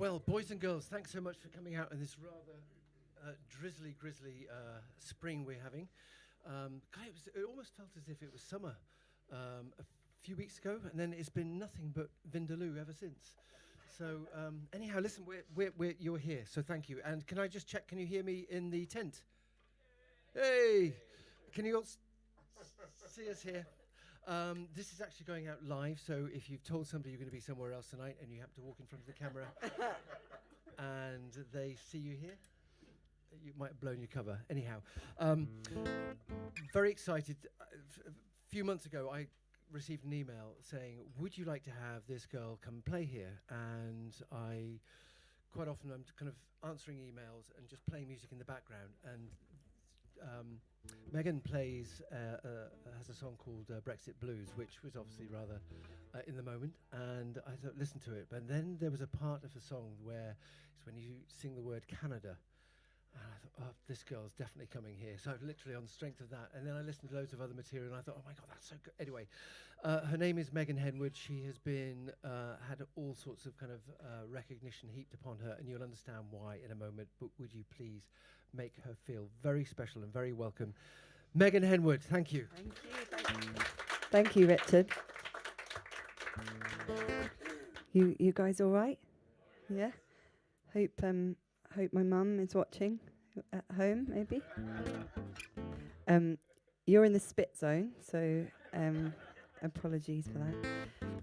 Well, boys and girls, thanks so much for coming out in this rather drizzly, spring we're having. God, it almost felt as if it was summer a few weeks ago, and then it's been nothing but Vindaloo ever since. So anyhow, listen, you're here, so thank you. And can I just check, can you hear me in the tent? Hey! Can you all see us here? This is actually going out live, so if you've told somebody you're going to be somewhere else tonight and you happen to walk in front of the camera and they see you here, you might have blown your cover. Anyhow, very excited. A few months ago, I received an email saying, would you like to have this girl come play here? And I, quite often, I'm kind of answering emails and just playing music in the background. And Megan has a song called Brexit Blues, which was obviously rather in the moment, and I thought, listen to it. But then there was a part of the song where it's when you sing the word Canada, and I thought, oh, this girl's definitely coming here. So literally on the strength of that, and then I listened to loads of other material, and I thought, oh my God, that's so good. Anyway, her name is Megan Henwood. She has been had all sorts of kind of recognition heaped upon her, and you'll understand why in a moment. But would you please make her feel very special and very welcome? Megan Henwood, thank you. Thank you. Thank you, Richard. You guys all right? Yeah. Hope my mum is watching at home, maybe. You're in the spit zone, so apologies for that.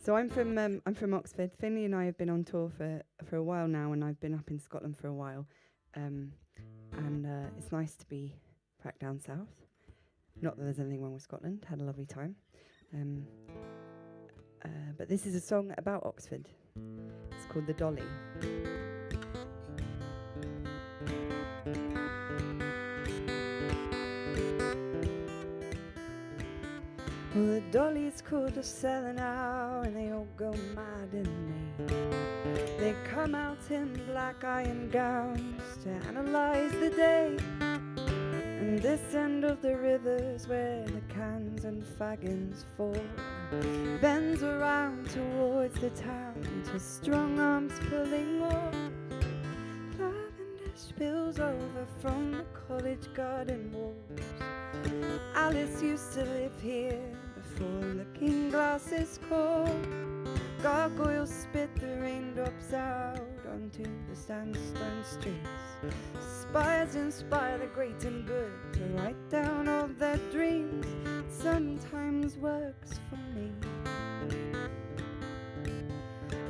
So I'm from Oxford. Findlay and I have been on tour for a while now, and I've been up in Scotland for a while. And it's nice to be back down south. Not that there's anything wrong with Scotland. Had a lovely time. But this is a song about Oxford. It's called The Dolly. Well, the dolly's called to sell now, and they all go mad in May. They come out in black iron gowns to analyze the day. And this end of the river's where the cans and fagins fall. Bends around towards the town to strong arms pulling more. Lavender spills over from the college garden walls. Alice used to live here before looking glasses cold. Gargoyles spit the raindrops out onto the sandstone streets. Spires inspire the great and good to write down all their dreams. It sometimes works for me,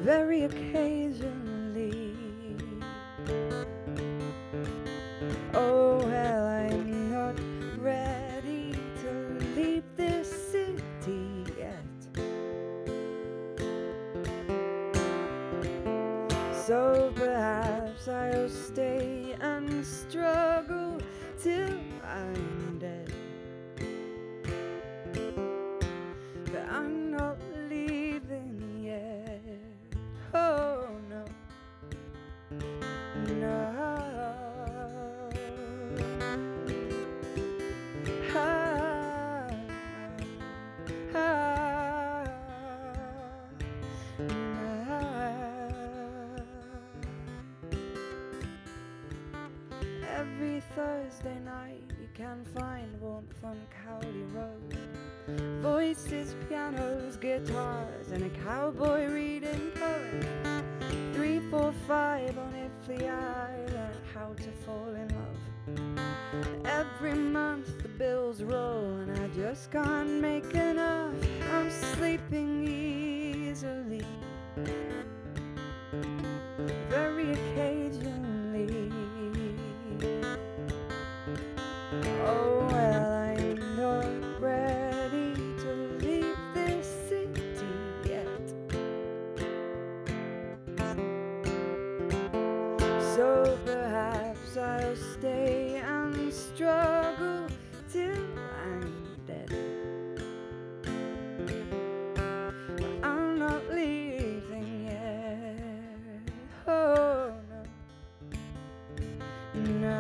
very occasionally. Oh well, I'm not ready to leave this city yet. So perhaps I'll stay and struggle till I'm dead. But I'm not leaving yet. Oh no, no. Every Thursday night you can find warmth on Cowley Road. Voices, pianos, guitars, and a cowboy reading poems. 3, 4, 5 on Ifly I learned how to fall in love. Every month the bills roll and I just can't make enough. I'm sleeping easily, very occasionally. Oh well, I'm not ready to leave this city yet. So perhaps I'll stay and struggle till I'm dead. But I'm not leaving yet. Oh no, no.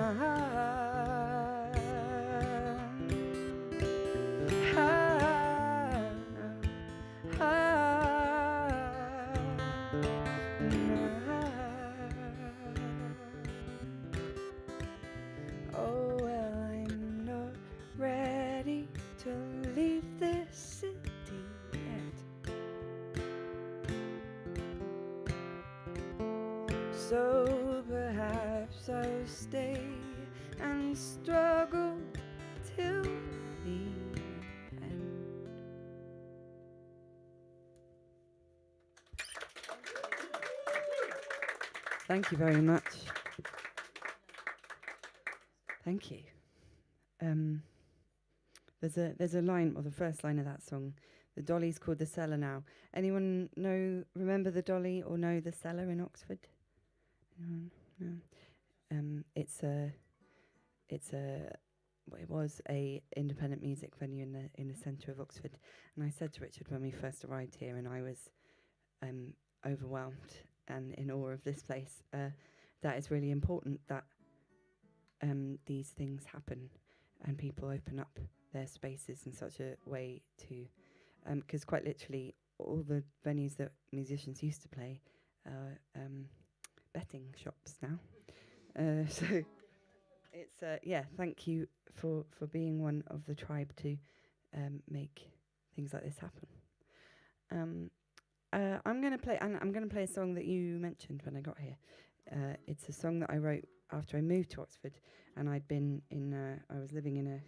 so perhaps I'll stay and struggle till the end. Thank you very much. Thank you. There's a line, or the first line of that song. The Dolly's called The Cellar now. Anyone remember the Dolly or know the Cellar in Oxford? Anyone? No. It was a independent music venue in the centre of Oxford. And I said to Richard when we first arrived here, and I was overwhelmed and in awe of this place, that it's really important that these things happen and people open up their spaces in such a way to, because quite literally all the venues that musicians used to play are betting shops now. So it's, thank you for being one of the tribe to make things like this happen. I'm going to play a song that you mentioned when I got here. It's a song that I wrote after I moved to Oxford, and I was living in a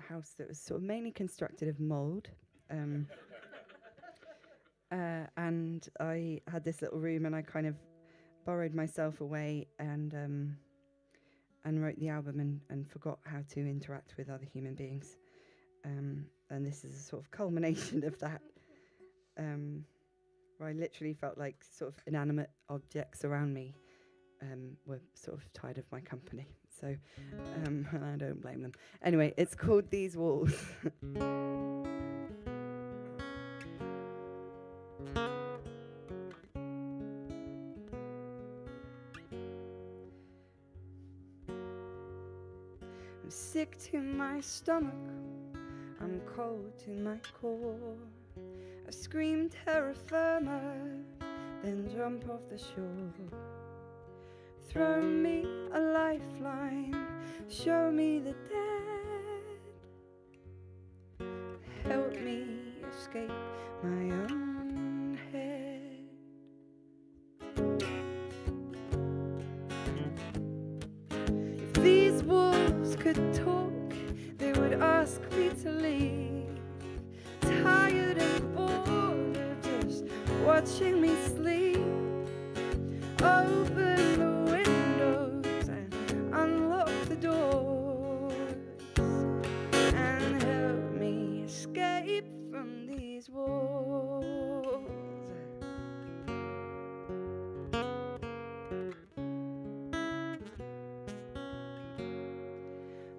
house that was sort of mainly constructed of mould, and I had this little room, and I kind of borrowed myself away and wrote the album and forgot how to interact with other human beings, and this is a sort of culmination of that, where I literally felt like sort of inanimate objects around me were sort of tired of my company. So I don't blame them. Anyway, it's called These Walls. I'm sick to my stomach, I'm cold to my core. I scream terra firma, then jump off the shore. Throw me a lifeline, show me the dead. Help me escape my own head. If these wolves could talk, they would ask me to leave. Tired and bored of just watching me sleep. Open the windows and unlock the doors, and help me escape from these walls.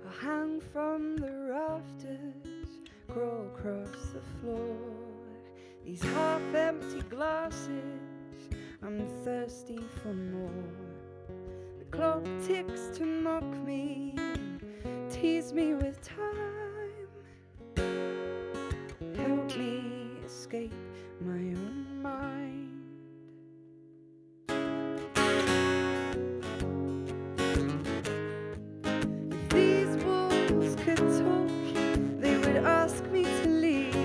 I'll hang from the rafters, crawl across the floor. These half-empty glasses, I'm thirsty for more. The clock ticks to mock me, tease me with time. Help me escape my own mind. If these wolves could talk, they would ask me to leave.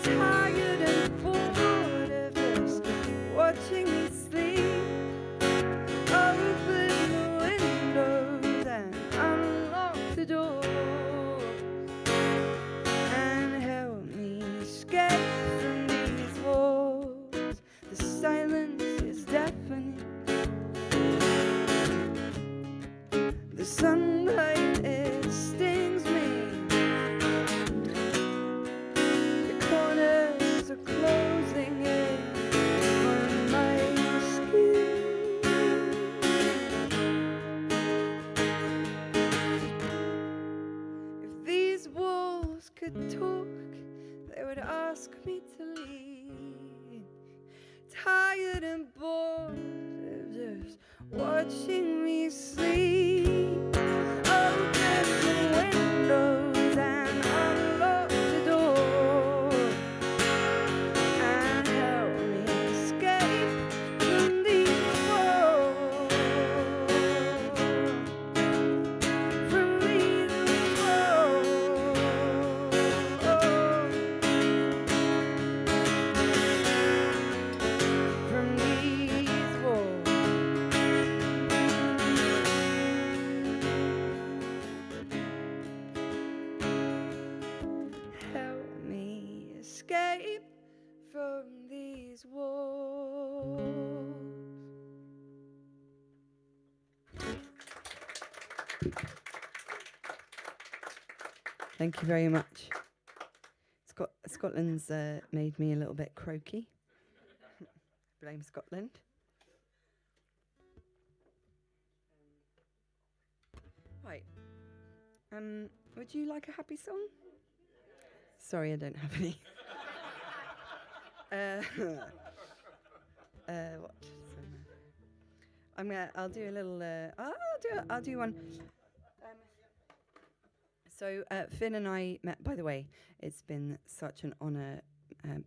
Tired and bored of just watching me sleep. Open the windows and unlock the door, and help me escape from these walls. The silence is deafening. The sunlight, it stings me. The corners are closing in on my skin. If these wolves could talk, they would ask me to leave. Tired and bored of just watching me sleep. Open the windows and unlock the door, and help me escape from these walls. From these walls. From these escape from these walls. Thank you very much. Scotland's made me a little bit croaky. Blame Scotland. Right. Would you like a happy song? Sorry, I don't have any. What? I'll do a little. I'll do one. So Finn and I met. By the way, it's been such an honour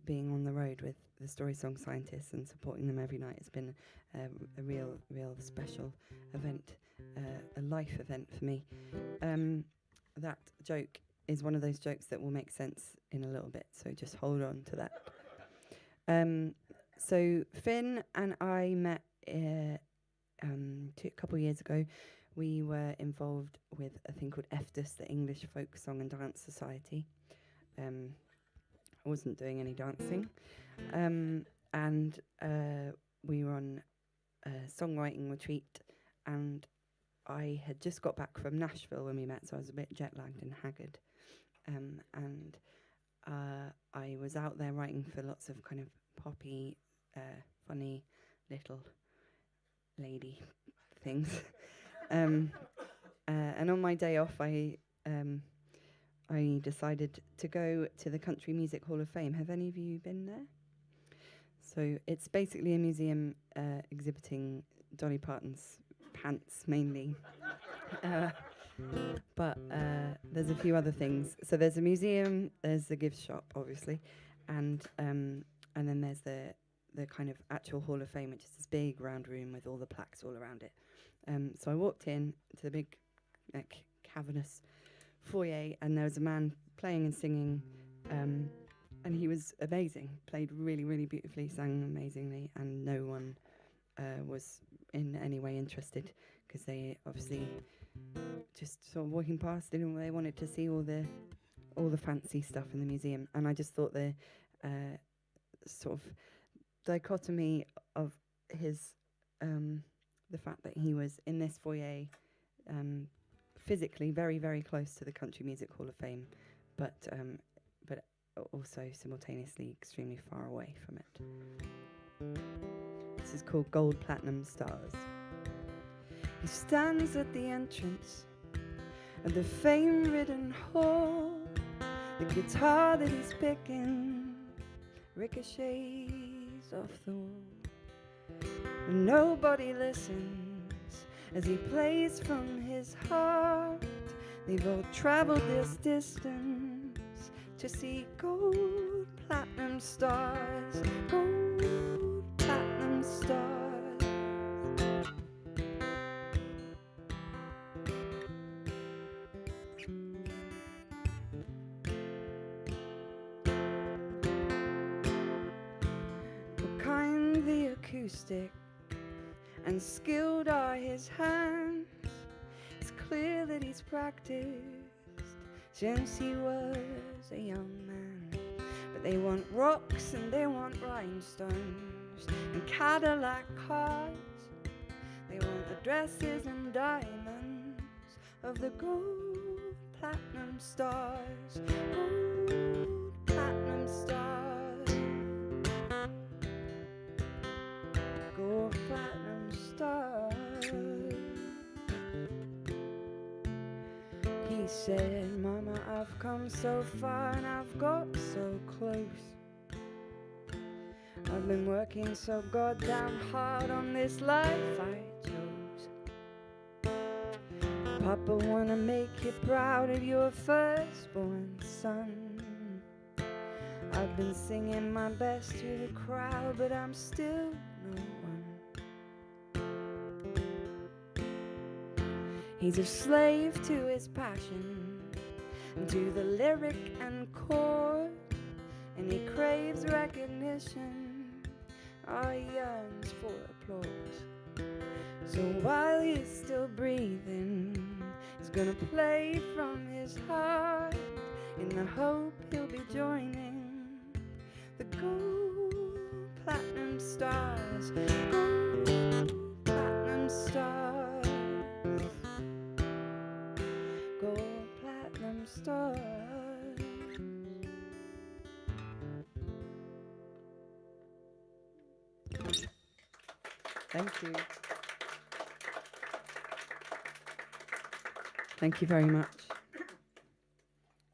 being on the road with the Story Song Scientists and supporting them every night. It's been a real special event, a life event for me. That joke is one of those jokes that will make sense in a little bit, so just hold on to that. So Finn and I met a couple of years ago. We were involved with a thing called EFDUS, the English Folk Song and Dance Society. I wasn't doing any dancing. And we were on a songwriting retreat, and I had just got back from Nashville when we met, so I was a bit jet-lagged and haggard. And I was out there writing for lots of kind of poppy, funny little lady things. And on my day off, I decided to go to the Country Music Hall of Fame. Have any of you been there? So it's basically a museum exhibiting Dolly Parton's pants mainly. But there's a few other things. So there's a museum, there's the gift shop, obviously, and then there's the kind of actual Hall of Fame, which is this big round room with all the plaques all around it. So I walked in to the big cavernous foyer, and there was a man playing and singing, and he was amazing, played really, really beautifully, sang amazingly, and no one was in any way interested, because they obviously just sort of walking past, they wanted to see all the fancy stuff in the museum. And I just thought the sort of dichotomy of his the fact that he was in this foyer, physically very, very close to the Country Music Hall of Fame, but also simultaneously extremely far away from it. This is called Gold Platinum Stars. He stands at the entrance of the fame-ridden hall. The guitar that he's picking ricochets off the wall. And nobody listens as he plays from his heart. They've all traveled this distance to see gold platinum stars, gold platinum stars. What kind the acoustic and skilled are his hands. It's clear that he's practiced since he was a young man. But they want rocks and they want rhinestones and Cadillac cars. They want the dresses and diamonds of the gold platinum stars, gold platinum stars, gold platinum stars. He said, Mama, I've come so far and I've got so close. I've been working so goddamn hard on this life I chose. Papa, wanna make you proud of your firstborn son. I've been singing my best to the crowd, but I'm still no one. He's a slave to his passion, and to the lyric and chord, and he craves recognition, or he yearns for applause. So while he's still breathing, he's gonna play from his heart, in the hope he'll be joining the gold platinum stars, gold platinum stars, gold platinum stars. Thank you. Thank you very much.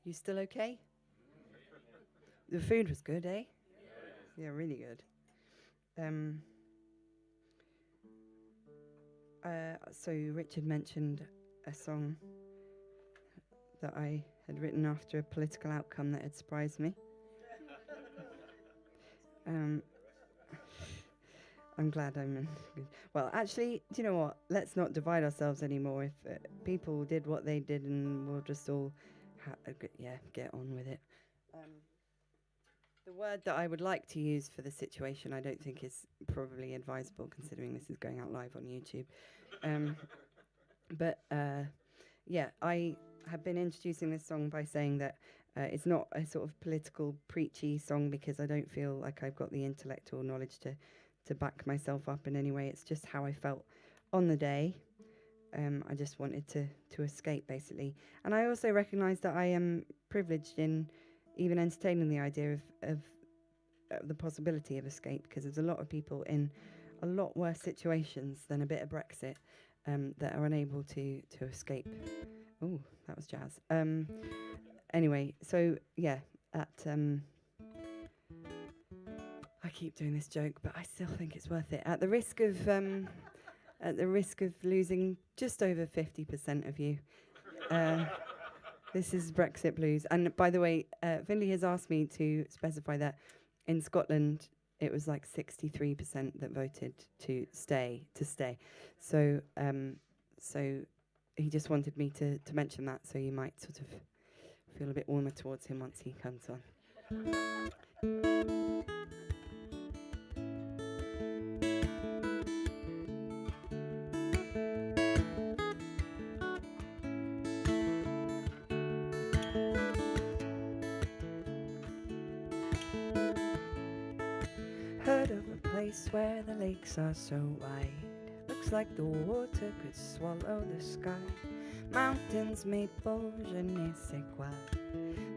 You still okay? The food was good, eh? Yeah, really good. So Richard mentioned a song that I had written after a political outcome that had surprised me. I'm glad I'm in good. Well, actually, do you know what? Let's not divide ourselves anymore. If people did what they did, and we'll just all, get on with it. The word that I would like to use for the situation, I don't think is probably advisable, considering this is going out live on YouTube. I have been introducing this song by saying that it's not a sort of political, preachy song, because I don't feel like I've got the intellectual knowledge to back myself up in any way. It's just how I felt on the day. I just wanted to escape, basically. And I also recognise that I am privileged in even entertaining the idea of the possibility of escape, because there's a lot of people in a lot worse situations than a bit of Brexit that are unable to escape. Oh, that was jazz. Anyway, so yeah, I keep doing this joke, but I still think it's worth it. At the risk of losing just over 50% of you, this is Brexit Blues. And by the way, Findlay has asked me to specify that in Scotland it was like 63% that voted to stay. So he just wanted me to mention that, so you might sort of feel a bit warmer towards him once he comes on. Heard of a place where the lakes are so wide, looks like the water could swallow the sky. Mountains, maple, je ne sais quoi.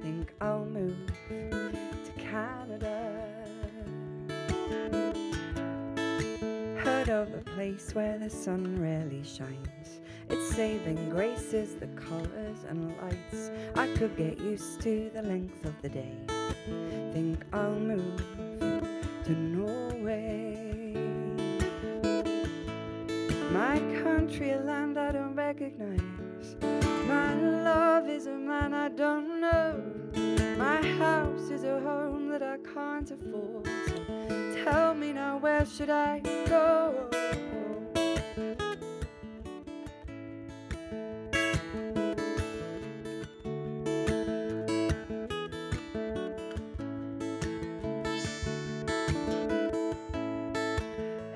Think I'll move to Canada. Heard of a place where the sun rarely shines, its saving grace is the colours and lights. I could get used to the length of the day. Think I'll move to Norway. My country, a land I don't recognize. My love is a man I don't know. My house is a home that I can't afford. So tell me now, where should I go?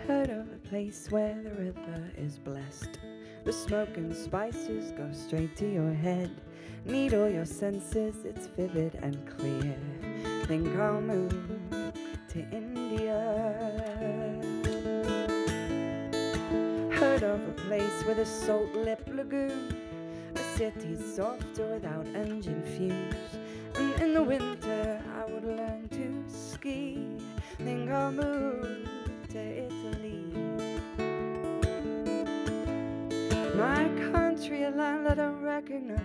Heard of a place where the river is blessed. The smoke and spices go straight to your head. Need all your senses, it's vivid and clear. Think I'll move to India. Heard of a place with a salt-lip lagoon, a city softer without engine fumes. And in the winter I would learn to ski. Think I'll move to Italy. My country, a land I don't recognize.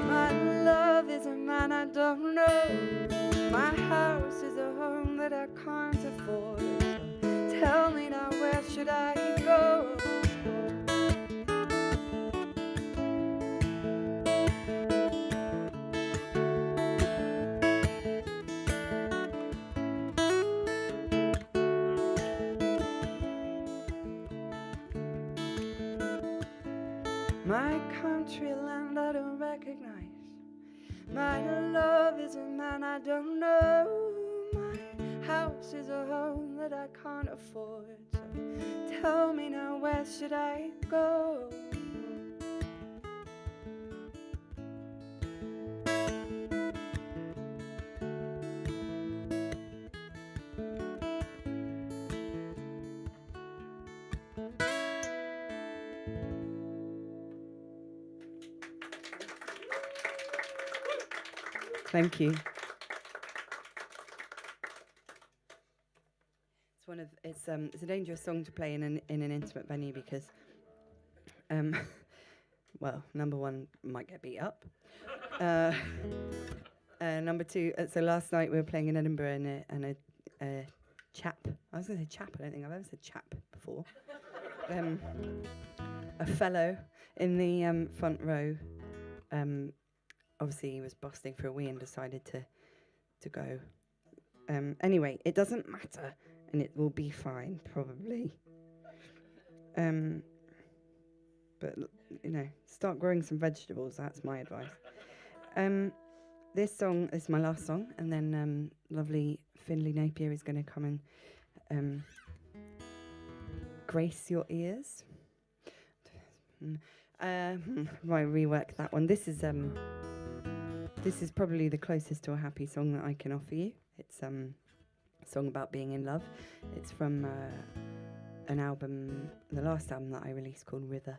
My love is a man I don't know. My house is a home that I can't afford. So tell me now, where should I go? My country, land I don't recognize. My love is a man I don't know. My house is a home that I can't afford. So tell me now, where should I go? Thank you. It's a dangerous song to play in an intimate venue because, well, number one, might get beat up. Number two, so last night we were playing in Edinburgh and a chap. I was going to say chap. I don't think I've ever said chap before. A fellow in the front row. Obviously, he was busting for a wee and decided to go. Anyway, it doesn't matter, and it will be fine, probably. But start growing some vegetables. That's my advice. This song is my last song, and then lovely Findlay Napier is going to come and grace your ears. Right, rework that one. This is probably the closest to a happy song that I can offer you. It's a song about being in love. It's from an album, the last album that I released called River.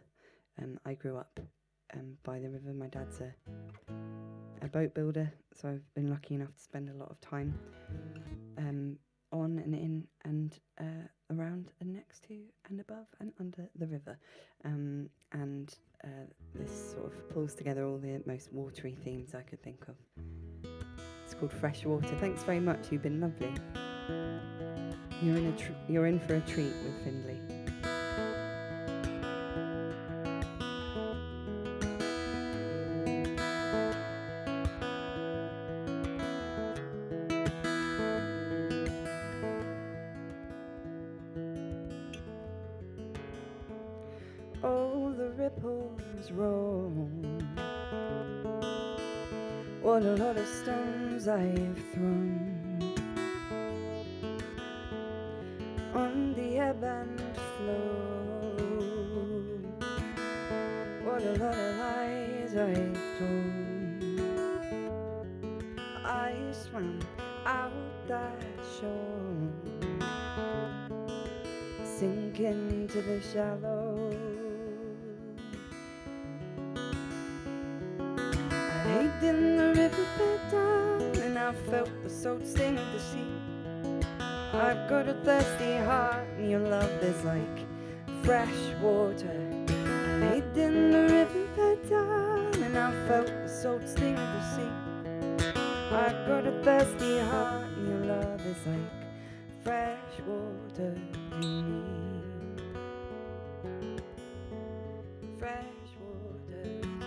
I grew up by the river. My dad's a boat builder, so I've been lucky enough to spend a lot of time on and in and around and next to and above and under the river. And this sort of pulls together all the most watery themes I could think of. It's called Fresh Water. Thanks very much, you've been lovely. You're in for a treat with Findlay. Oh, the ripples roll. What a lot of stones I've thrown on the ebb and flow. What a lot of lies I've told. I swam out that shore, sink into the shallows. I laid in the riverbed down, and I felt the salt sting of the sea. I've got a thirsty heart, and your love is like fresh water. I laid in the riverbed down, and I felt the salt sting of the sea. I've got a thirsty heart, and your love is like fresh water to me. Fresh water to me.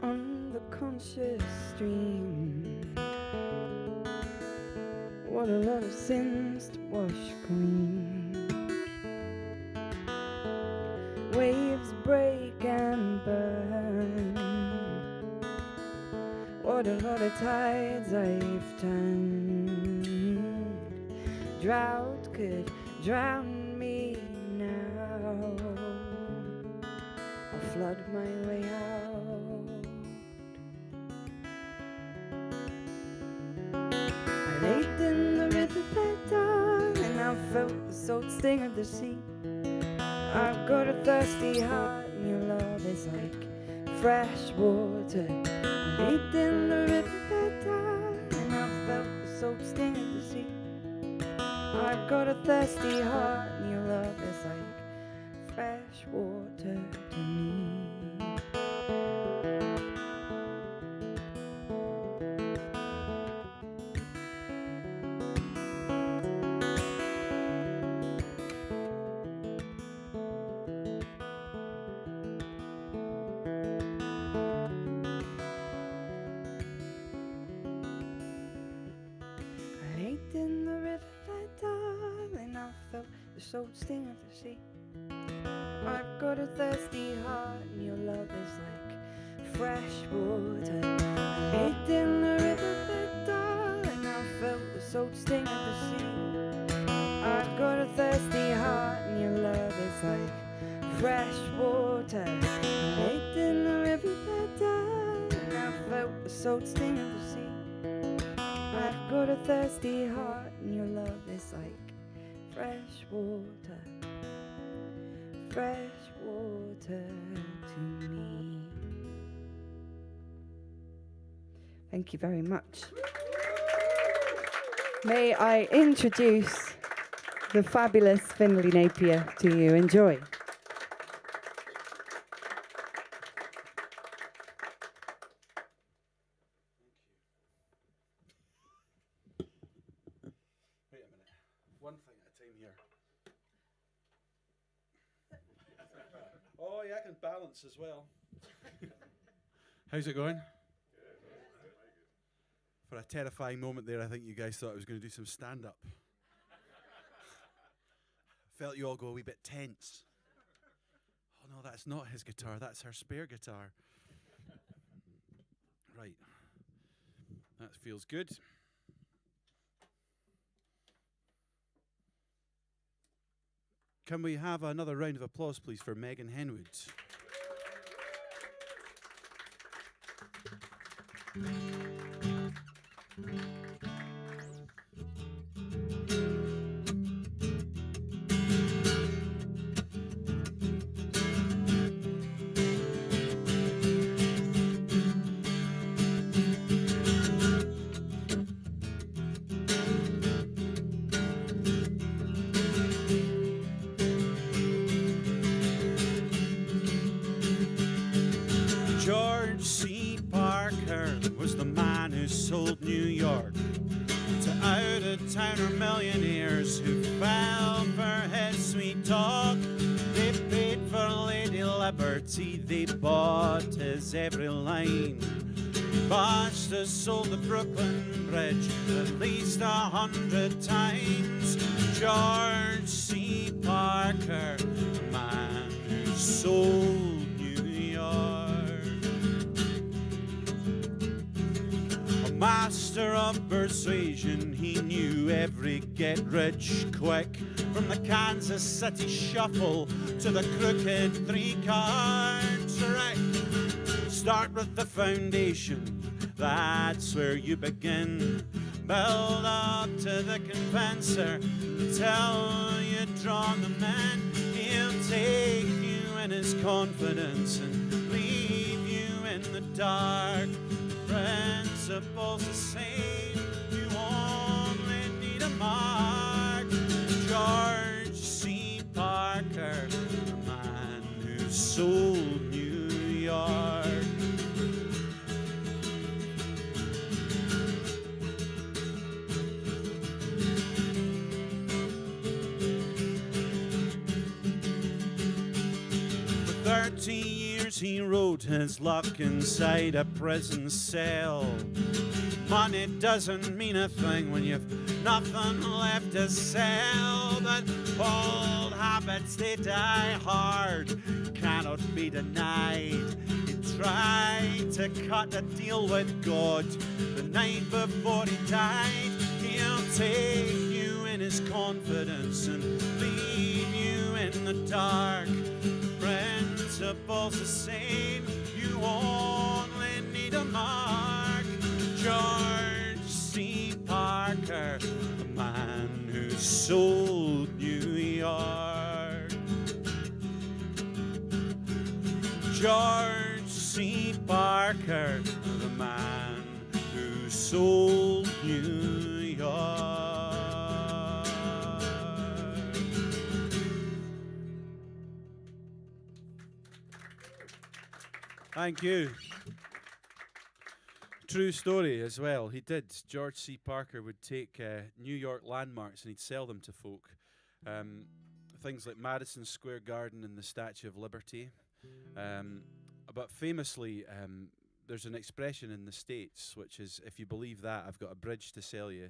On the conscious stream, what a lot of sins to wash clean. Waves break and burn. What a lot of tides I've turned. Drought could drown me now. I'll flood my way out. I laid in the riverbed down, and I felt the salt sting of the sea. I've got a thirsty heart, and your love is like fresh water. I laid in the riverbed down, and I felt the salt sting of the sea. I've got a thirsty heart, and your love is like fresh water to me. In the riverbed, darling, I felt the salt sting of the sea. I've got a thirsty heart, and your love is like fresh water. I laid in the riverbed, darling, I felt the salt sting of the sea. I've got a thirsty heart, and your love is like fresh water. I laid in the riverbed, darling, I felt the salt sting of the sea. I've got a thirsty heart, and your love is like fresh water. fresh water to me. Thank you very much. May I introduce the fabulous Findlay Napier to you. Enjoy. Wait a minute. One thing at a time here. Oh, yeah, I can balance as well. How's it going? For a terrifying moment there, I think you guys thought I was going to do some stand-up. Felt you all go a wee bit tense. Oh no, that's not his guitar, that's her spare guitar. Right. That feels good. Can we have another round of applause, please, for Megan Henwood? George C. Parker was the man who sold New York to out-of-towner millionaires who fell for his sweet talk. They paid for Lady Liberty, they bought his every line. Boston sold the Brooklyn Bridge at least 100 times. George C. Parker, the man who sold New York. A master of persuasion, he knew every get-rich-quick, from the Kansas City Shuffle to the crooked three-card trick. Start with the foundation, that's where you begin. Build up to the convincer till you draw them in. He'll take you in his confidence and leave you in the dark. Principles the same, you only need a mark. George C. Parker, the man who sold New York. For 30 years he wrote his luck inside a prison cell. Money doesn't mean a thing when you've nothing left to sell. But old habits, they die hard, cannot be denied. He tried to cut a deal with God the night before he died. He'll take you in his confidence and leave you in the dark. Principles the same, you only need a mark. George C. Parker, the man who sold New York. George C. Parker, the man who sold New York. Thank you. True story as well. He did. George C. Parker would take New York landmarks and he'd sell them to folk. Things like Madison Square Garden and the Statue of Liberty. But famously, there's an expression in the States, which is, if you believe that, I've got a bridge to sell you.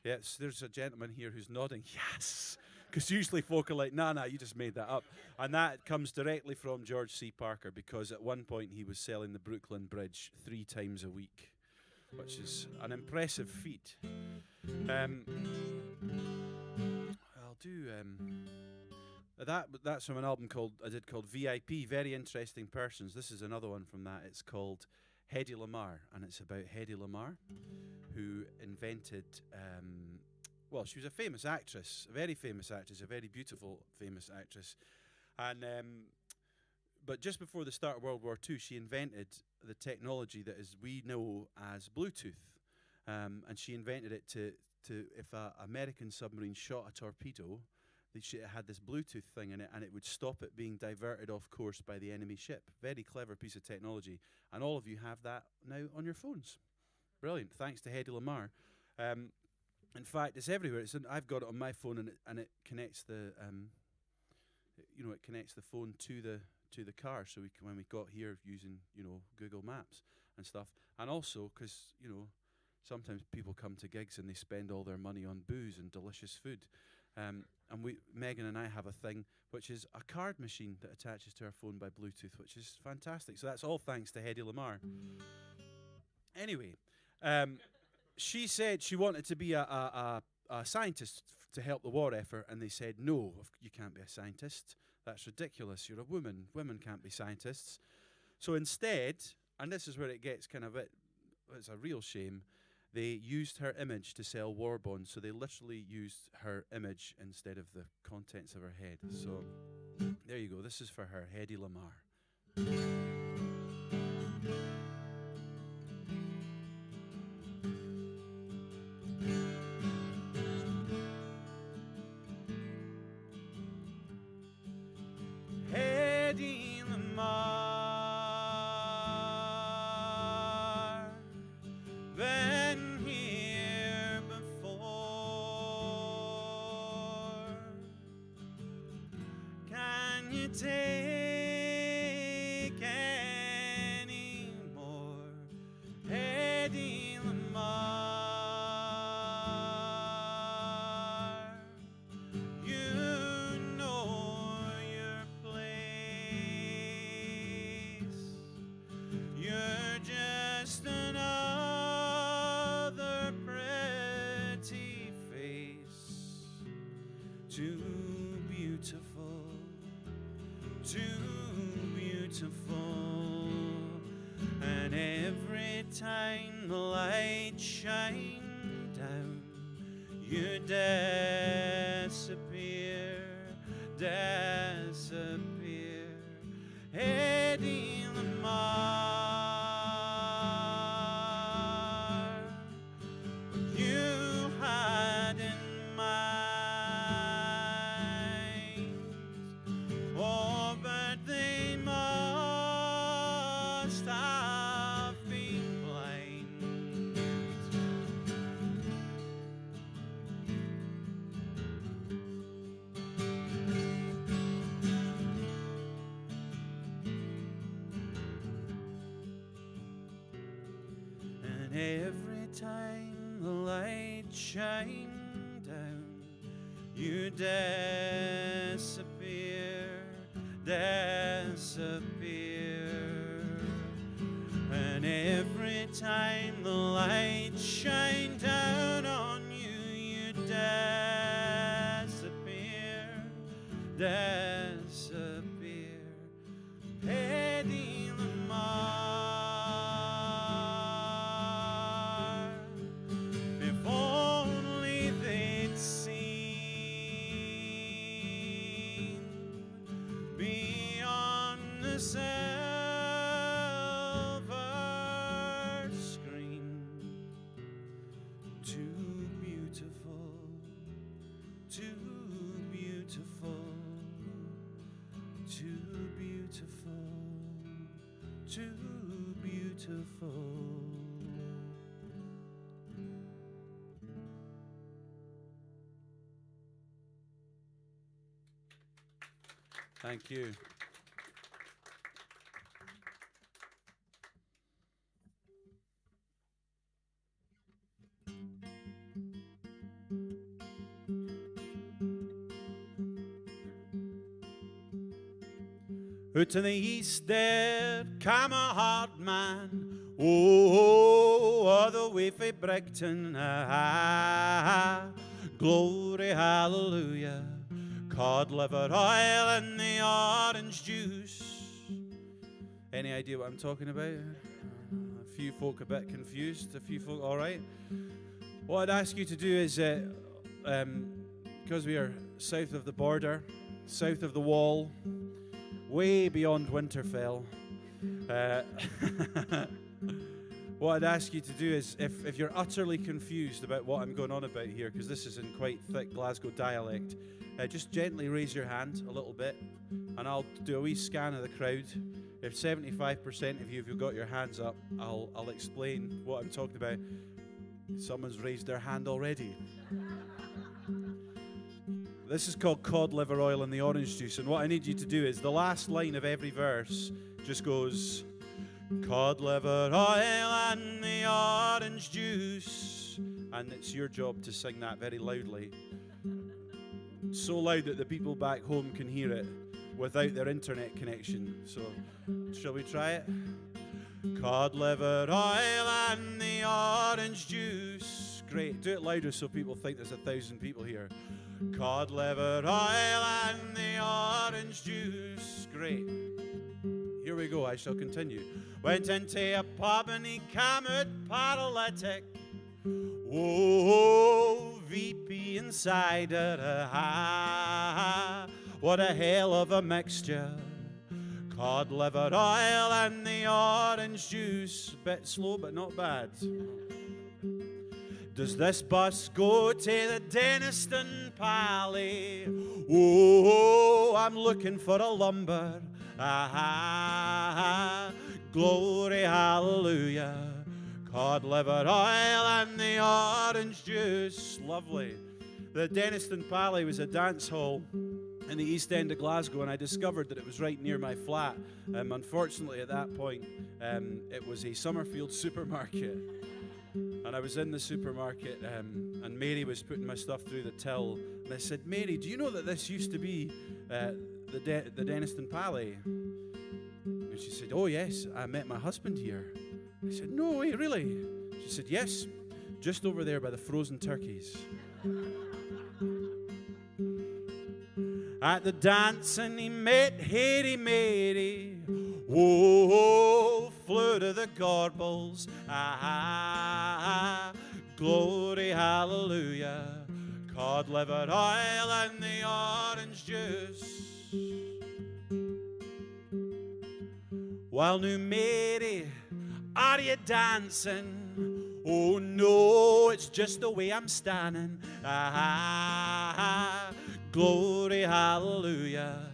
Yes, there's a gentleman here who's nodding, yes. Because usually folk are like, nah, you just made that up. And that comes directly from George C. Parker, because at one point he was selling the Brooklyn Bridge 3 times a week, which is an impressive feat. I'll do... That's from an album called VIP, Very Interesting Persons. This is another one from that. It's called Hedy Lamarr, and it's about Hedy Lamarr, who invented... well, she was a famous actress, a very famous actress, a very beautiful famous actress. And but just before the start of World War II, she invented the technology that is we know as Bluetooth. And she invented it to if a American submarine shot a torpedo, it had this Bluetooth thing in it, and it would stop it being diverted off course by the enemy ship. Very clever piece of technology. And all of you have that now on your phones. Brilliant. Thanks to Hedy Lamarr. In fact, it's everywhere. I've got it on my phone, and it connects the it connects the phone to the car. So when we got here using Google Maps and stuff, and also because sometimes people come to gigs and they spend all their money on booze and delicious food. And Megan and I have a thing which is a card machine that attaches to our phone by Bluetooth, which is fantastic. So that's all thanks to Hedy Lamarr. Anyway, she said she wanted to be a scientist to help the war effort, and they said, no, you can't be a scientist. That's ridiculous. You're a woman. Women can't be scientists. So instead, and this is where it gets kind of it's a real shame, they used her image to sell war bonds. So they literally used her image instead of the contents of her head. So there you go. This is for her, Hedy Lamarr. Hedy Lamarr. Take any more, Hedy Lamarr. You know your place. You're just another pretty face, too beautiful. Too beautiful, and every time the light shines down, you disappear, disappear. Hedy Lamarr, what you had in mind. Oh, but they must have been blind. And every time the light shines down, you disappear, disappear. And every time the light shines down on you, you disappear, disappear. Hedy Lamarr, if only they'd seen beyond the silver screen. Too beautiful, too beautiful, too beautiful, too beautiful. Thank you. Out to the east there came a hard man, all the way from Brigton. Glory, hallelujah, cod liver oil and the orange juice. Any idea what I'm talking about? A few folk a bit confused, a few folk all right. What I'd ask you to do is, because we are south of the border, south of the wall, way beyond Winterfell. What I'd ask you to do is, if you're utterly confused about what I'm going on about here, because this is in quite thick Glasgow dialect, just gently raise your hand a little bit, and I'll do a wee scan of the crowd. If 75% of you have got your hands up, I'll explain what I'm talking about. Someone's raised their hand already. This is called cod liver oil and the orange juice, and what I need you to do is the last line of every verse just goes, cod liver oil and the orange juice, and it's your job to sing that very loudly, so loud that the people back home can hear it without their internet connection. So shall we try it? Cod liver oil and the orange juice. Great, do it louder so people think there's 1,000 people here. Cod liver oil and the orange juice. Great. Here we go, I shall continue. Went into a pub and he came out paralytic. Whoa, VP and cider. What a hell of a mixture. Cod liver oil and the orange juice. Bit slow, but not bad. Does this bus go to the Denniston Pally? Oh, I'm looking for a lumber. Glory, hallelujah. Cod liver oil and the orange juice. Lovely. The Denniston Pally was a dance hall in the East End of Glasgow, and I discovered that it was right near my flat. Unfortunately, at that point, it was a Summerfield supermarket. And I was in the supermarket, and Mary was putting my stuff through the till. And I said, Mary, do you know that this used to be the Denniston Pally? And she said, oh, yes, I met my husband here. I said, no way, really? She said, yes, just over there by the frozen turkeys. At the dance, and he met Hairy Mary. Whoa, flew to the Gorbles. Glory, hallelujah. Cod liver oil and the orange juice. Well, now, Mary, are you dancing? Oh, no, it's just the way I'm standing. Glory, hallelujah.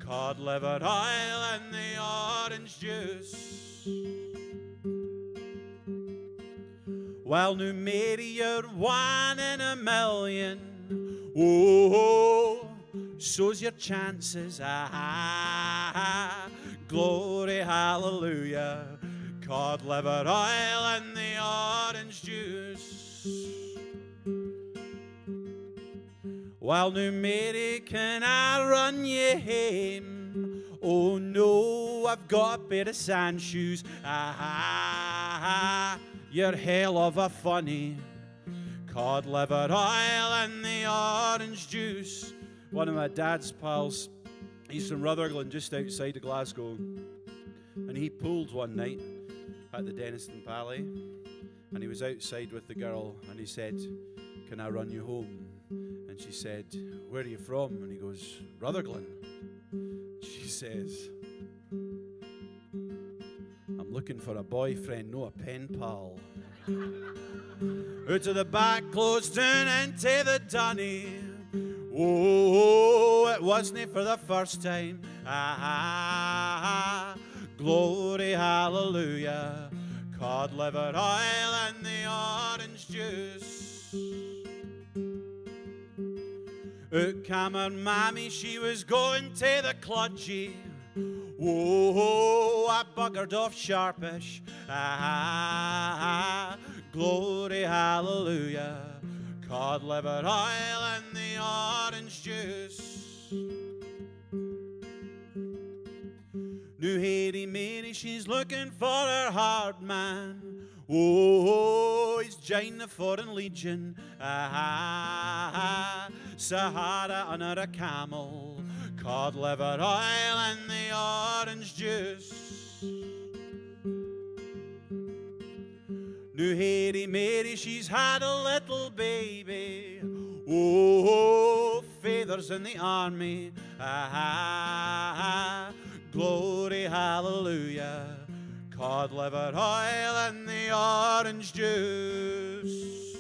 Cod liver oil and the orange juice. Well, now, Mary, you're 1 in a million. Oh, so's your chances. Glory, hallelujah. Cod liver oil and the orange juice. Well, now, Mary, can I run you home? Oh, no, I've got a pair of sand shoes. You're hell of a funny. Cod liver oil and the orange juice. One of my dad's pals, he's from Rutherglen, just outside of Glasgow. And he pulled one night at the Denniston Pally. And he was outside with the girl, and he said, can I run you home? And she said, where are you from? And he goes, Rutherglen. She says, I'm looking for a boyfriend, no a pen pal. Out of the back, closed in into the dunny. Oh, it wasn't for the first time. Glory, hallelujah. Cod liver oil and the orange juice. Out came her mammy, she was going to the cludgy. Whoa, I buggered off sharpish. Glory, hallelujah. Cod liver oil and the orange juice. New Hairy Mary, she's looking for her hard man. Oh, he's joined the Foreign Legion. Sahara under a camel. Cod liver oil and the orange juice. New Hairy Mary, she's had a little baby. Oh, faith brothers in the army. Glory, hallelujah. Cod liver oil and the orange juice.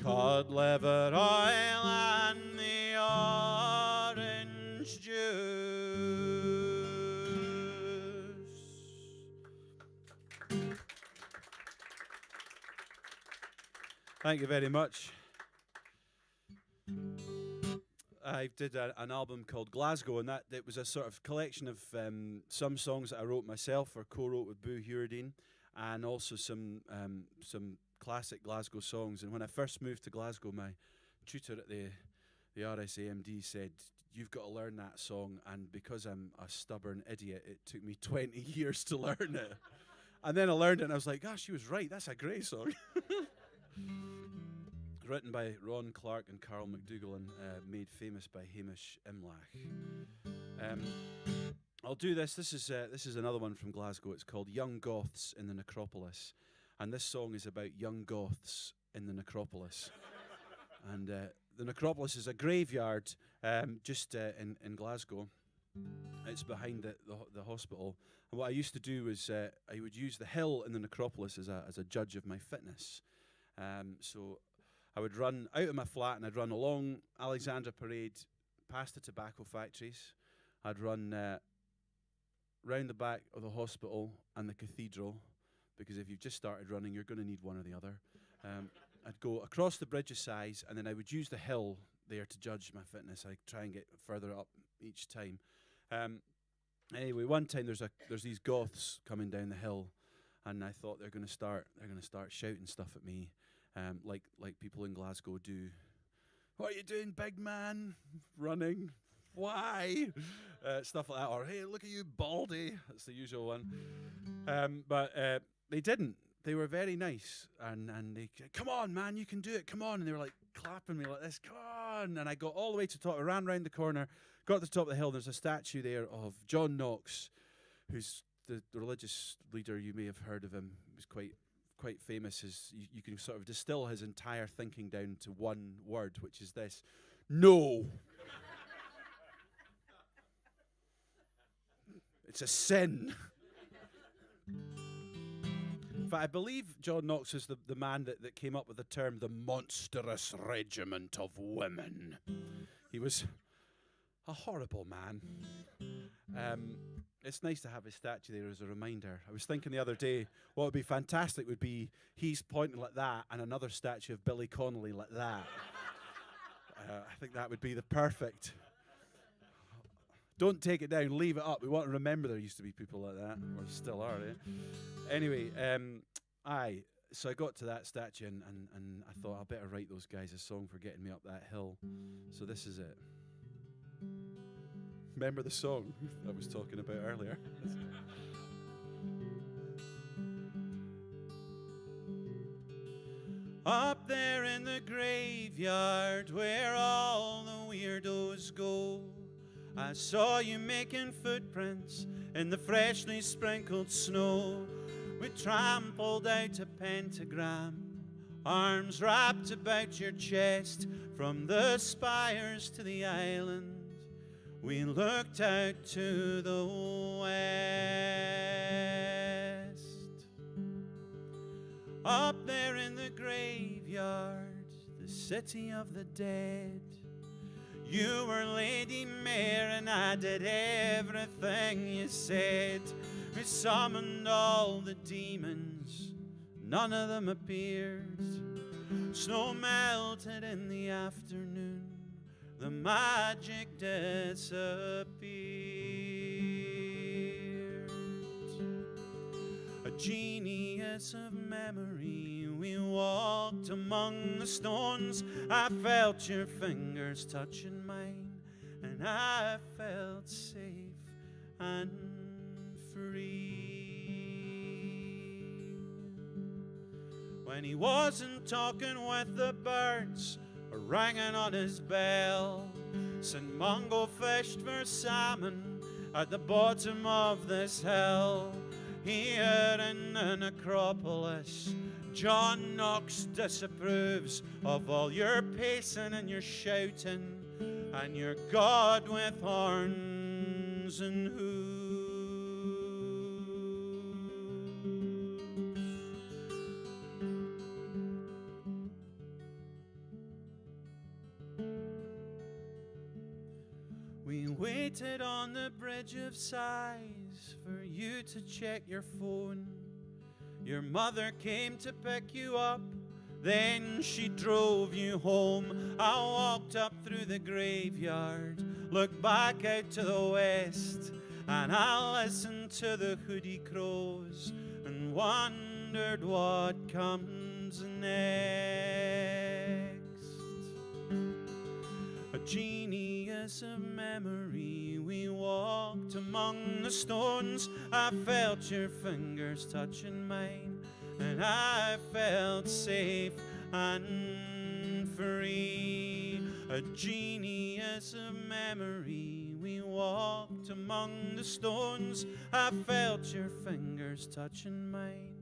Cod liver oil and the orange juice. Thank you very much. I did an album called Glasgow, and that it was a sort of collection of some songs that I wrote myself or co-wrote with Boo Hewardine, and also some classic Glasgow songs. And when I first moved to Glasgow, my tutor at the RSAMD said, "You've got to learn that song," and because I'm a stubborn idiot, it took me 20 years to learn it. And then I learned it, and I was like, gosh, she was right, that's a great song. Written by Ron Clark and Carl McDougall and made famous by Hamish Imlach. I'll do this. This is another one from Glasgow. It's called Young Goths in the Necropolis. And this song is about young Goths in the Necropolis. And the Necropolis is a graveyard just in Glasgow. It's behind the hospital. And what I used to do was I would use the hill in the Necropolis as a judge of my fitness. So I would run out of my flat and I'd run along Alexandra Parade, past the tobacco factories. I'd run round the back of the hospital and the cathedral, because if you've just started running, you're going to need one or the other. I'd go across the Bridge of Sighs, and then I would use the hill there to judge my fitness. I'd try and get further up each time. Anyway, one time there's these Goths coming down the hill, and I thought they're going to start shouting stuff at me. Like people in Glasgow do. What are you doing, big man? Running? Why? Stuff like that. Or, hey, look at you, baldy. That's the usual one. But they didn't. They were very nice. And they, come on, man, you can do it. Come on. And they were like clapping me like this. Come on. And I got all the way to the top. I ran round the corner, got to the top of the hill. There's a statue there of John Knox, who's the religious leader. You may have heard of him. He was quite famous. You can sort of distill his entire thinking down to one word, which is this: no. It's a sin. In fact, I believe John Knox is the man that came up with the term the monstrous regiment of women. He was a horrible man. It's nice to have his statue there as a reminder. I was thinking the other day, what would be fantastic would be he's pointing like that and another statue of Billy Connolly like that. I think that would be the perfect. Don't take it down, leave it up. We want to remember there used to be people like that, or still are, eh? Anyway, so I got to that statue and I thought I better write those guys a song for getting me up that hill. So this is it. Remember the song I was talking about earlier? Up there in the graveyard where all the weirdos go, I saw you making footprints in the freshly sprinkled snow. We trampled out a pentagram, arms wrapped about your chest. From the spires to the island, we looked out to the west. Up there in the graveyard, the city of the dead, you were Lady Mayor and I did everything you said. We summoned all the demons, none of them appeared. Snow melted in the afternoon, the magic disappeared. A genius of memory, we walked among the stones. I felt your fingers touching mine, and I felt safe and free. When he wasn't talking with the birds or ringing on his bell, St. Mungo fished for salmon at the bottom of this hill. Here in the necropolis, John Knox disapproves of all your pacing and your shouting and your God with horns and hooves. We waited on the Bridge of Sighs for you to check your phone. Your mother came to pick you up, then she drove you home. I walked up through the graveyard, looked back out to the west, and I listened to the hoodie crows and wondered what comes next. A genius of memory, we walked among the stones. I felt your fingers touching mine, and I felt safe and free. A genius of memory, we walked among the stones. I felt your fingers touching mine,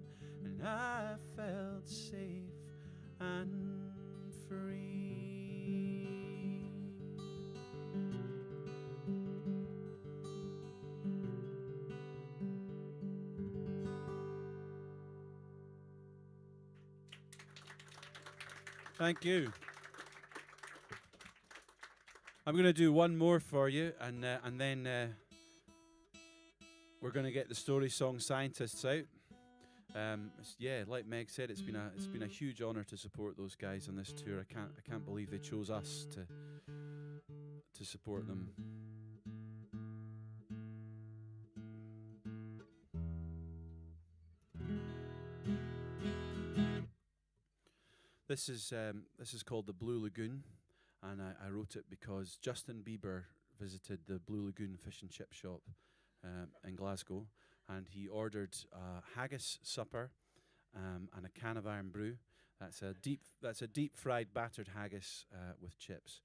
and I felt safe and free. Thank you. I'm going to do one more for you, and then we're going to get the Story Song Scientists out. Yeah, like Meg said, it's been a huge honor to support those guys on this tour. I can't believe they chose us to support them. This is called the Blue Lagoon, and I wrote it because Justin Bieber visited the Blue Lagoon fish and chip shop in Glasgow, and he ordered a haggis supper and a can of Iron Brew. That's a deep fried battered haggis with chips.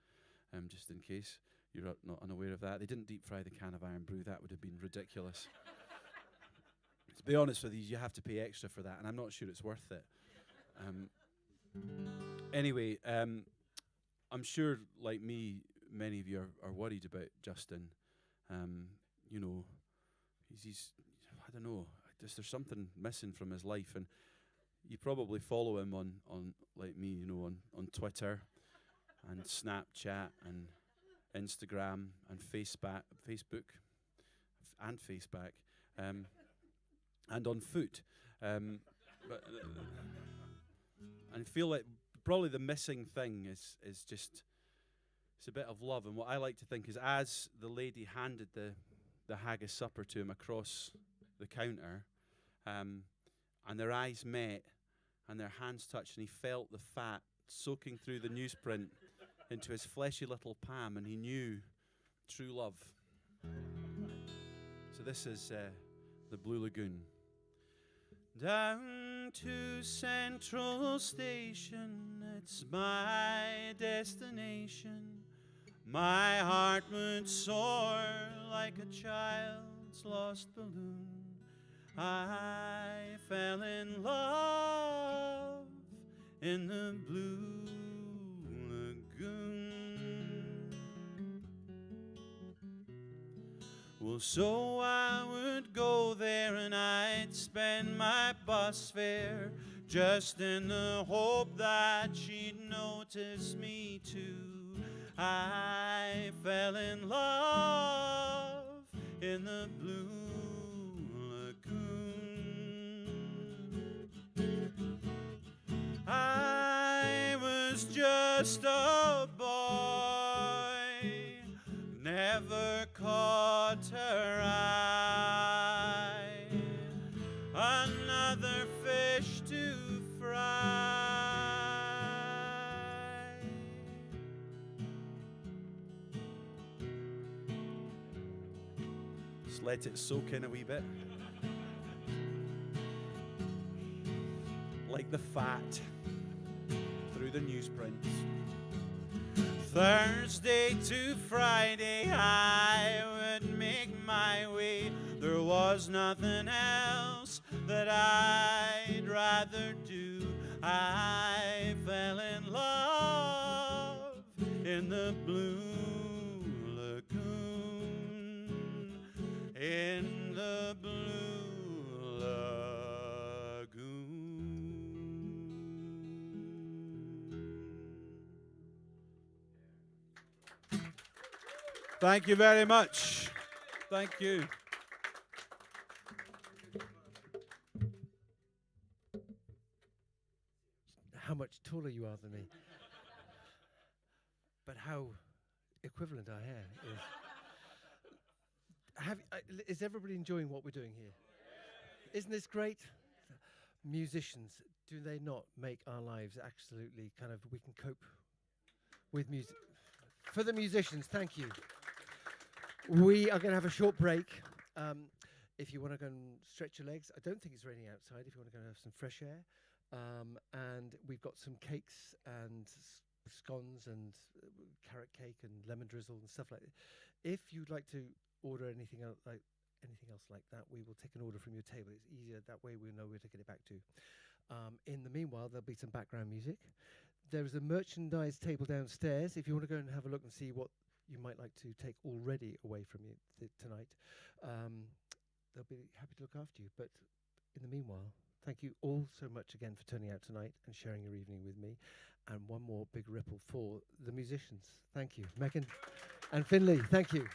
Just in case you're not unaware of that, they didn't deep fry the can of Iron Brew. That would have been ridiculous. To be honest with you, you have to pay extra for that, and I'm not sure it's worth it. Anyway, I'm sure, like me, many of you are worried about Justin. You know, he's I don't know, there's something missing from his life, and you probably follow him on like me, you know, on Twitter and Snapchat and Instagram and Facebook and Facebook, and on foot. But I feel like probably the missing thing is just it's a bit of love. And what I like to think is, as the lady handed the haggis supper to him across the counter, and their eyes met and their hands touched, and he felt the fat soaking through the newsprint into his fleshy little palm, and he knew true love. So this is the Blue Lagoon. Down to Central Station, it's my destination. My heart would soar like a child's lost balloon. I fell in love in the Blue Lagoon. Well, so I would go there and I'd spend my bus fare, just in the hope that she'd notice me too. I fell in love in the Blue Lagoon. I was just a boy, never caught her eye, another fish to fry. Just let it soak in a wee bit. Like the fat through the newsprints. Thursday to Friday I would make my way. There was nothing else that I'd rather do. I fell in love in the blue lagoon, in the blue lagoon. Thank you very much. Thank you. How much taller you are than me. But how equivalent our hair is. Is everybody enjoying what we're doing here? Isn't this great? Musicians, do they not make our lives absolutely kind of, we can cope with music? For the musicians, thank you. We are going to have a short break. If you want to go and stretch your legs, I don't think it's raining outside. If you want to go and have some fresh air. And we've got some cakes and scones and carrot cake and lemon drizzle and stuff like that. If you'd like to order anything else like that, we will take an order from your table. It's easier that way. We know where to get it back to. In the meanwhile, there'll be some background music. There is a merchandise table downstairs. If you want to go and have a look and see what you might like to take already away from you tonight, they'll be happy to look after you. But in the meanwhile, thank you all so much again for turning out tonight and sharing your evening with me. And one more big ripple for the musicians. Thank you. Megan and Findlay, thank you.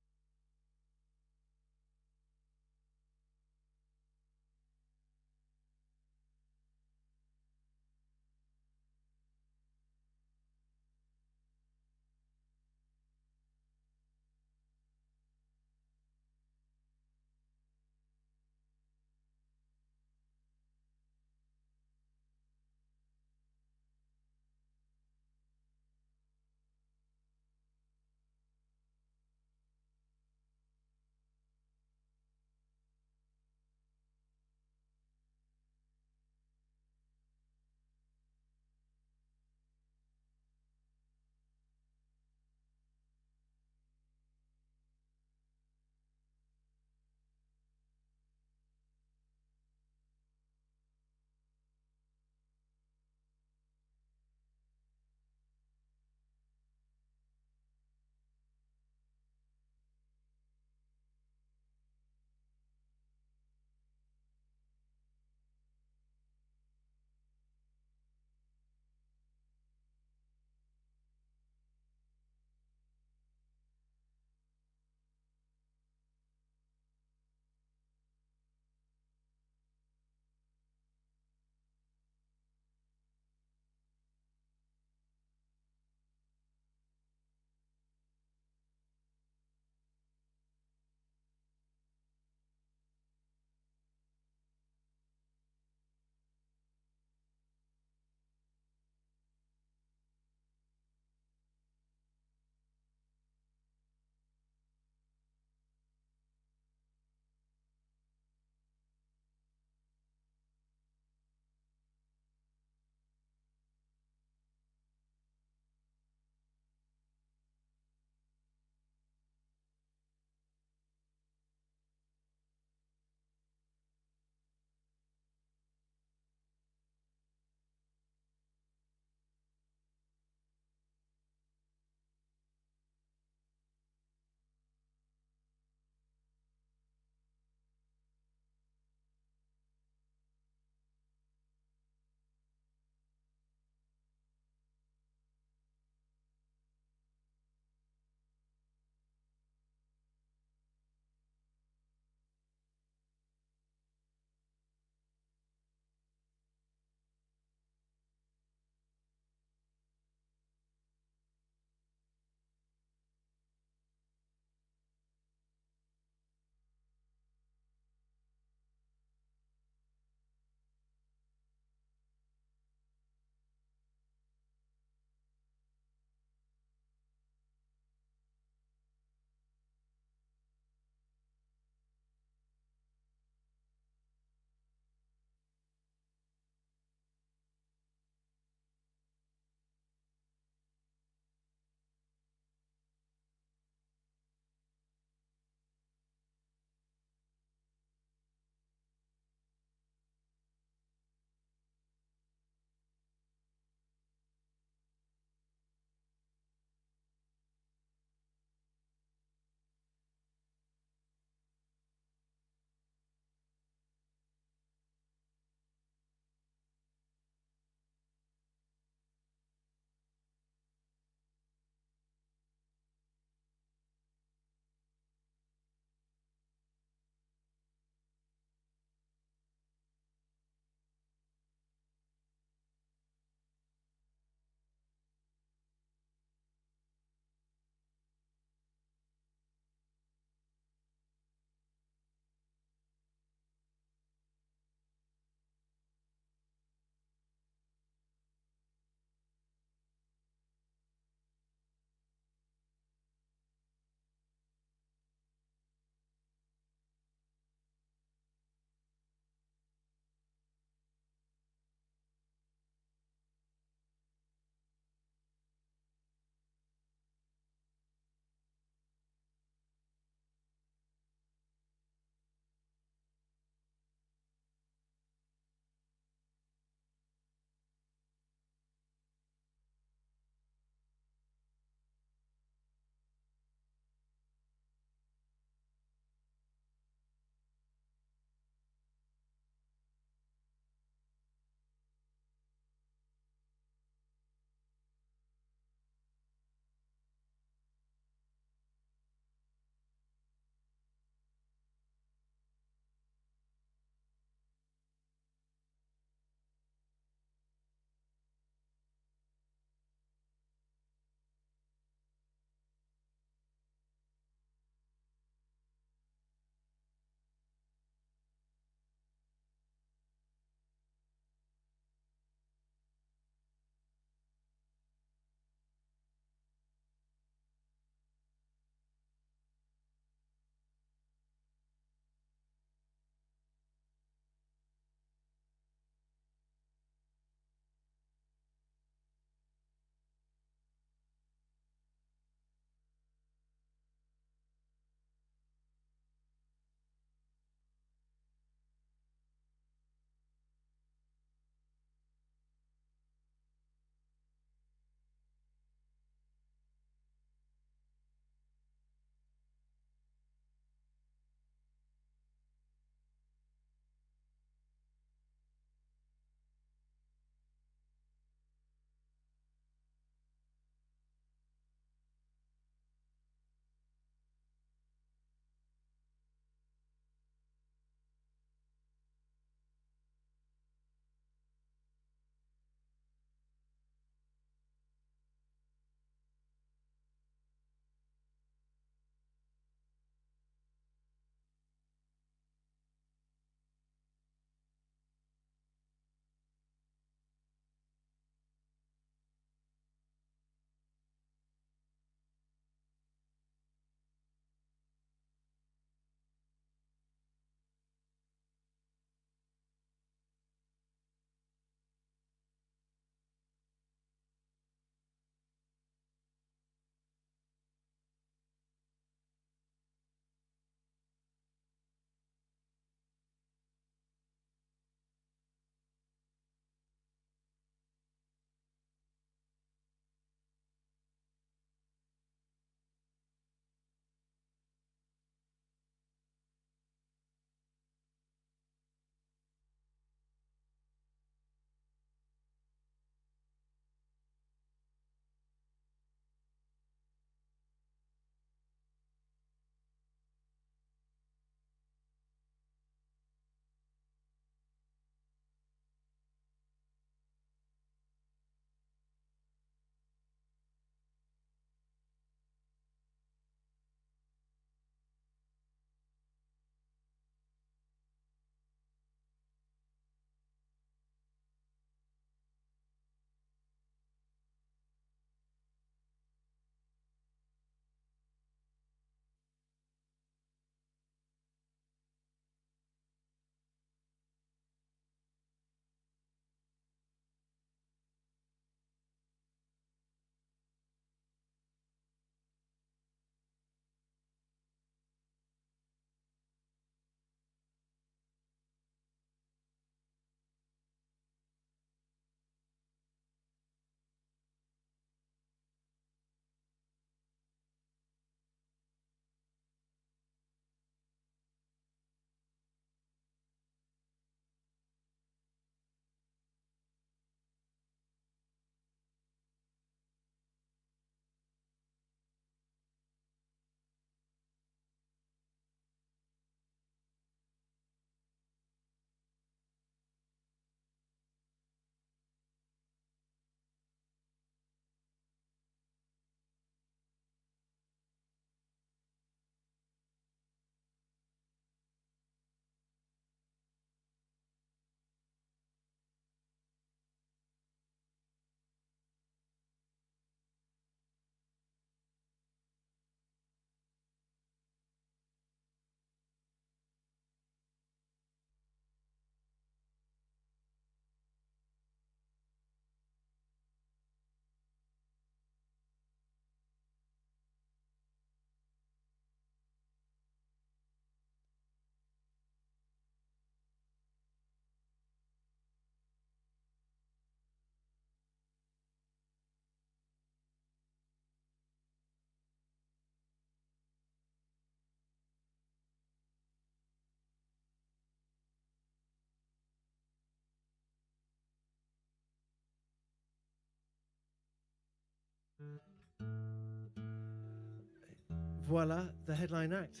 Voila, the headline act.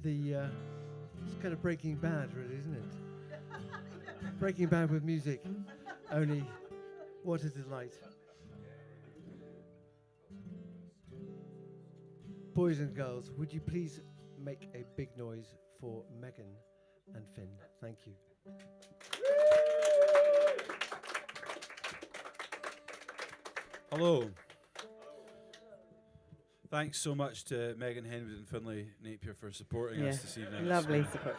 It's kind of Breaking Bad, really, isn't it? Breaking Bad with music. Only, what a delight. Boys and girls, would you please make a big noise for Megan and Finn? Thank you. Hello. Thanks so much to Megan, Henwood and Findlay, Napier for supporting us this evening. Lovely support.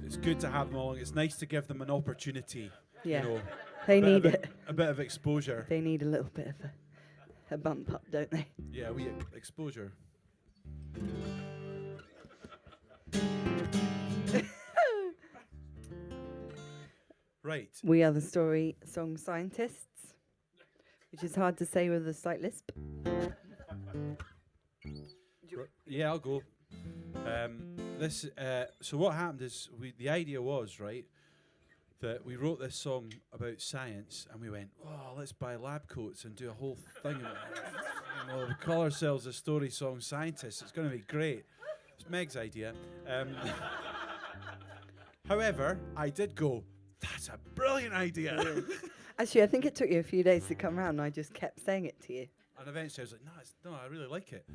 It's good to have them along. It's nice to give them an opportunity. Yeah, You know, they a bit need of it. a bit of exposure. They need a little bit of a bump up, don't they? Yeah, we exposure. Right. We are the story song scientists, which is hard to say with a slight lisp. Yeah, I'll go. So what happened is the idea was, right, that we wrote this song about science and we went, oh, let's buy lab coats and do a whole thing about it. You know, we call ourselves the story song scientists. It's going to be great. It's Meg's idea. However, I did go, that's a brilliant idea. Actually, I think it took you a few days to come round and I just kept saying it to you. And eventually I was like, no, I really like it.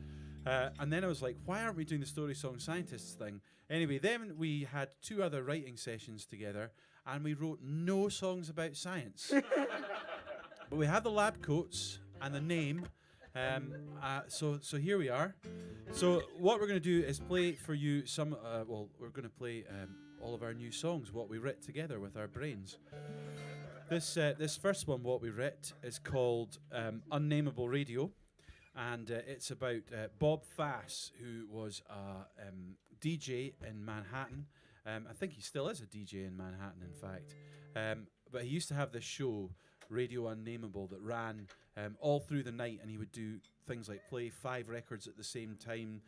And then I was like, why aren't we doing the story song scientists thing? Anyway, then we had 2 other writing sessions together and we wrote no songs about science. But we had the lab coats and the name. So here we are. So what we're going to do is play for you we're going to play all of our new songs, what we writ together with our brains. This first one, what we writ, is called Unnameable Radio. And it's about Bob Fass, who was a DJ in Manhattan. I think he still is a DJ in Manhattan, in fact. But he used to have this show, Radio Unnameable, that ran all through the night, and he would do things like play 5 records at the same time,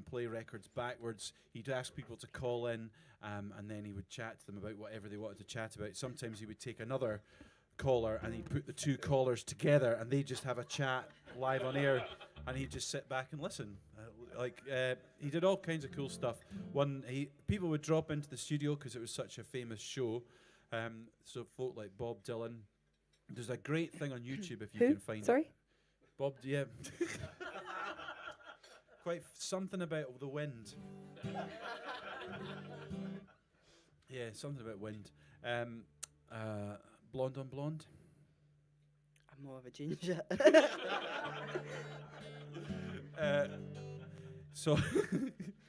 play records backwards. He'd ask people to call in, and then he would chat to them about whatever they wanted to chat about. Sometimes he would take another caller and he'd put the 2 callers together and they'd just have a chat live on air and he'd just sit back and listen. He did all kinds of cool stuff. People would drop into the studio because it was such a famous show. So folk like Bob Dylan. There's a great thing on YouTube if you can find Sorry? it. Bob, yeah. Something about the wind. Yeah, something about wind. Blonde on Blonde. I'm more of a ginger. So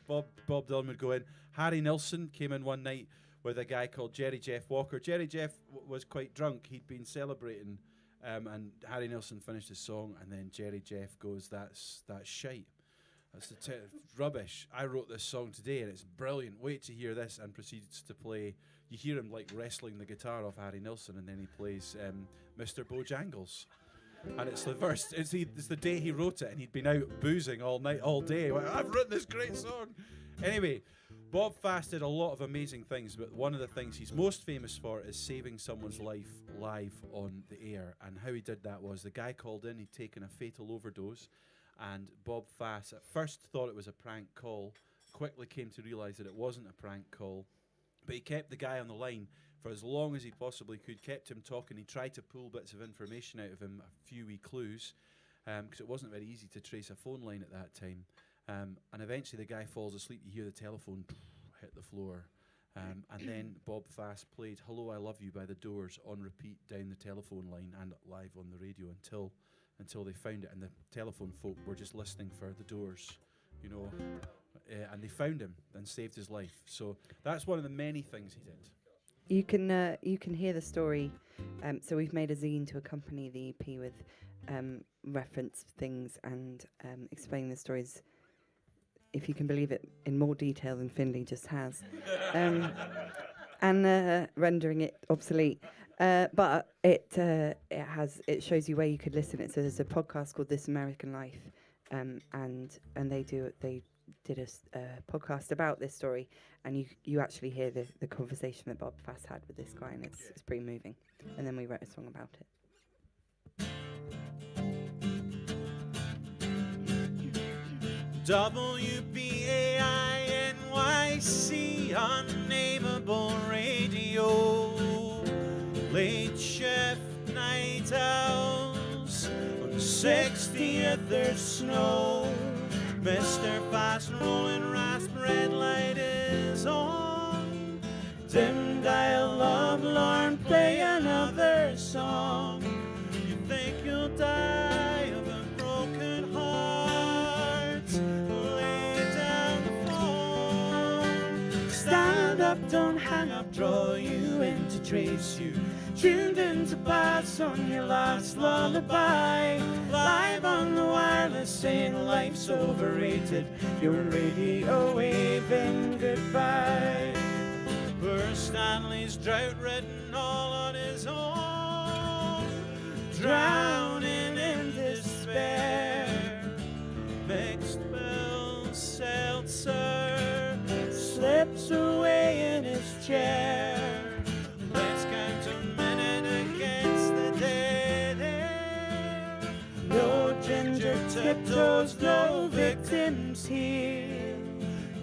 Bob Dylan would go in. Harry Nilsson came in one night with a guy called Jerry Jeff Walker. Jerry Jeff was quite drunk. He'd been celebrating, and Harry Nilsson finished his song, and then Jerry Jeff goes, "That's shite. That's rubbish. I wrote this song today, and it's brilliant. Wait to hear this," and proceeds to play. You hear him like wrestling the guitar off Harry Nilsson, and then he plays Mr. Bojangles. And it's the first. It's the day he wrote it, and he'd been out boozing all night, all day. Like, I've written this great song. Anyway, Bob Fass did a lot of amazing things, but one of the things he's most famous for is saving someone's life live on the air. And how he did that was the guy called in, he'd taken a fatal overdose, and Bob Fass at first thought it was a prank call, quickly came to realise that it wasn't a prank call, but he kept the guy on the line for as long as he possibly could, kept him talking. He tried to pull bits of information out of him, a few wee clues, because it wasn't very easy to trace a phone line at that time. And eventually the guy falls asleep, you hear the telephone hit the floor. And then Bob Fass played Hello, I Love You by The Doors on repeat down the telephone line and live on the radio until they found it. And the telephone folk were just listening for The Doors, you know. And they found him and saved his life. So that's one of the many things he did. You can hear the story. So we've made a zine to accompany the EP with reference things and explaining the stories, if you can believe it, in more detail than Findlay just has, and rendering it obsolete. But it shows you where you could listen it. So there's a podcast called This American Life, and they did a podcast about this story, and you actually hear the conversation that Bob Fass had with this guy, and it's pretty moving. And then we wrote a song about it. WBAINYC, unnameable radio. Late shift night owls on 60th there's snow. Mr. Fast Rolling Rasp red light is on. Dim dial love Lorne, play another song. You think you'll die of a broken heart? Lay down the phone. Stand up, don't hang up, draw you in to trace you. Tuned into bass on your last lullaby. Live on the wireless saying life's overrated. Your radio waving goodbye. Poor Stanley's drought-ridden all on his own, drowning in despair. Mixed bill seltzer slips away in his chair. Let's count a minute against the dead air. No ginger tiptoes, no victims here.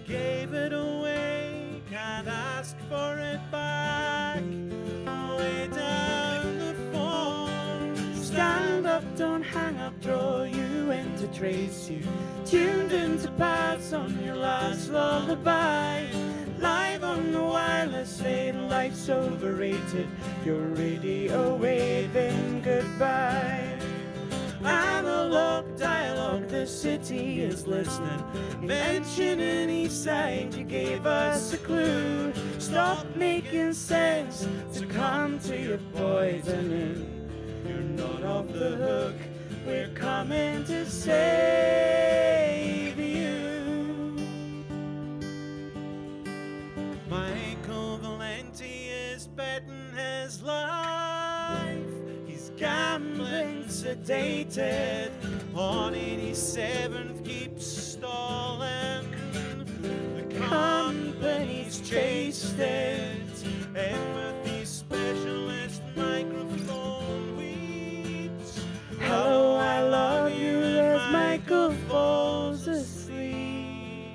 Gave it away, can't ask for it back. Lay down the phone. Stand up, don't hang up, draw you in to trace you. Tuned into paths on your last lullaby. Live on the wireless saying life's overrated. Your radio waving goodbye. Analog dialogue, the city is listening. Mentioning east side, you gave us a clue. Stop making sense to come to your poisoning. You're not off the hook, we're coming to save you. Michael Valenti is betting his life. He's gambling sedated. On 87th keeps stalling. The company's chased it. Empathy specialist microphone weeps. Hello, I love you as Michael falls asleep.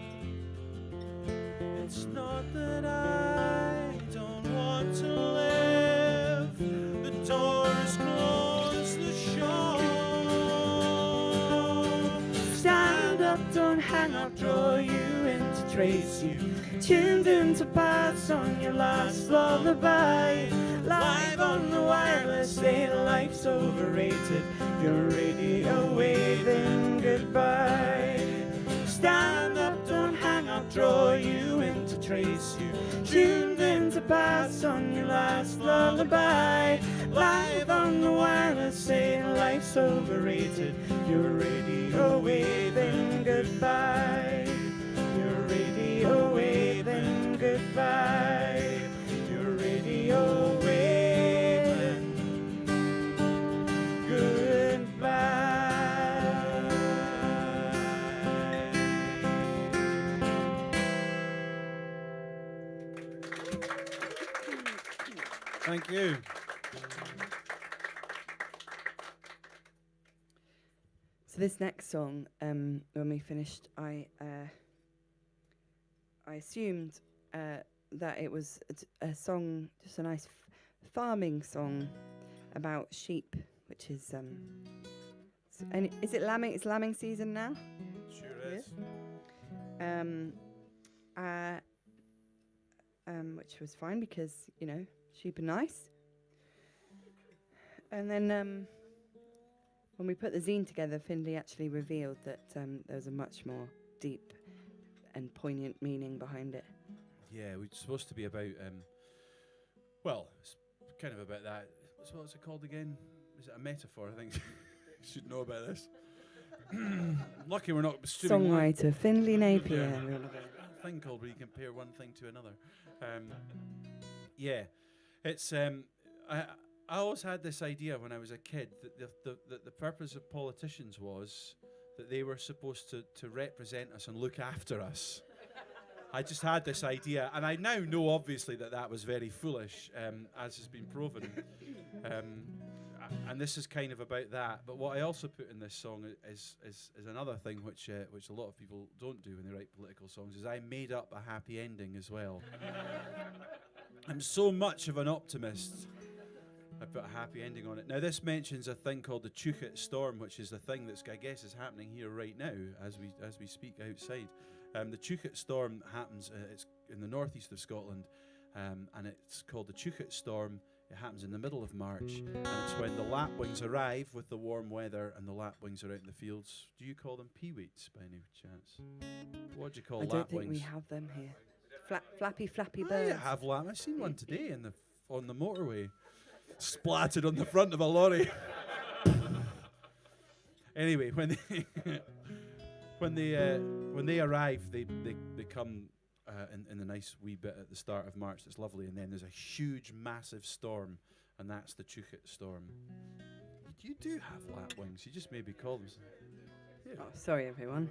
It's not that I don't want to live. The doors close the show. Stand up, don't hang up, draw you in to trace you. Tuned into paths on your last lullaby. Live on the wireless saying life's overrated. Your radio waving goodbye. Stand up, don't hang up, draw you in to trace you. Tuned into paths on your last lullaby. Live on the wireless saying life's overrated. Your radio waving goodbye. Your radio waving goodbye. Your radio waving goodbye. Thank you. So this next song, when we finished, I assumed that it was a song, just a nice farming song about sheep, which is and is it lambing? It's lambing season now. Sure is. Which was fine because sheep are nice. And then when we put the zine together, Findlay actually revealed that there was a much more deep and poignant meaning behind it. Yeah, it's supposed to be about, well, it's kind of about that. What's it called again? Is it a metaphor? I think you should know about this. Lucky we're not streaming live. Songwriter Findlay Napier. Yeah. A thing called where you compare one thing to another. Yeah, it's I always had this idea when I was a kid that the purpose of politicians was that they were supposed to represent us and look after us. I just had this idea, and I now know, obviously, that was very foolish, as has been proven. And this is kind of about that. But what I also put in this song is another thing which a lot of people don't do when they write political songs, is I made up a happy ending as well. I'm so much of an optimist. I put a happy ending on it. Now, this mentions a thing called the Chukit storm, which is the thing that's, I guess, is happening here right now as we speak outside. The Chukit storm happens. It's in the northeast of Scotland, and it's called the Chukit storm. It happens in the middle of March, and it's when the lapwings arrive with the warm weather, and the lapwings are out in the fields. Do you call them peeweets by any chance? What do you call lapwings? I don't think we have them here. Flappy I birds. have I've seen one today on the motorway, splattered on the front of a lorry. Anyway, when they arrive, they come in the nice wee bit at the start of March. That's lovely, and then there's a huge, massive storm, and that's the Chukit storm. You do have lapwings. You just maybe call them. Yeah. Oh, sorry, everyone.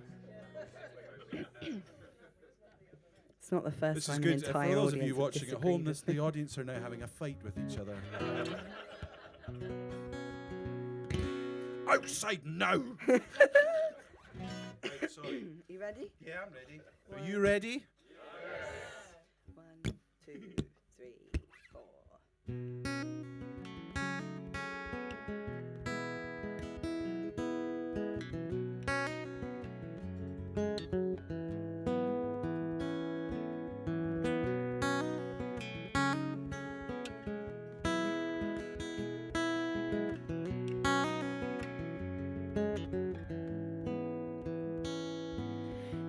It's not the first This is time the good. For entire those of audience you have watching at disagreed home, with the audience are now having a fight with each other. Outside now! Right, sorry. You ready? Yeah, I'm ready. Are you ready? 1, 2, 3, 4.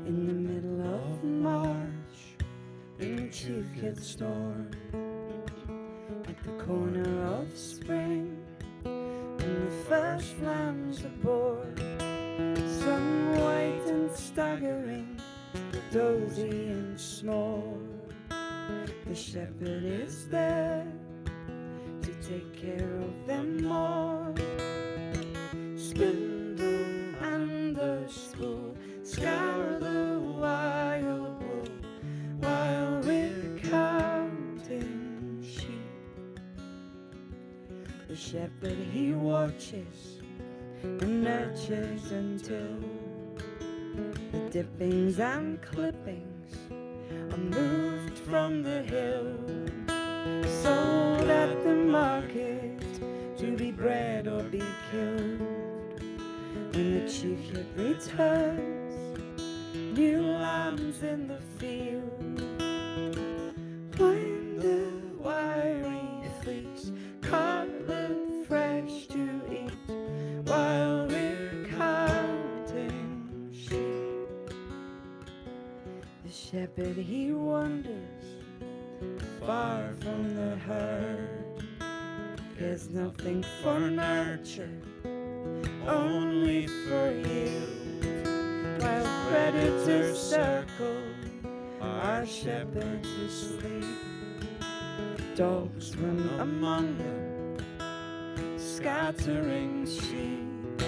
In the middle of March, in the Chukit storm, at the corner of spring, when the first lambs aboard, sun white and staggering, dozy and snore, the shepherd is there to take care of them all. Spindle and the spool scour the wild wool while we're counting sheep. The shepherd, he watches and nurtures until the dippings and clippings are moved from the hill, sold at the market to be bred or be killed. When the Chukit returns, new lambs in the field, wind the wiry fleece, cutlet fresh to eat, while we're counting sheep. The shepherd, he wanders far from the herd, cares nothing for nurture, only for yield, while predators circle our shepherds asleep. Dogs run among them, scattering sheep.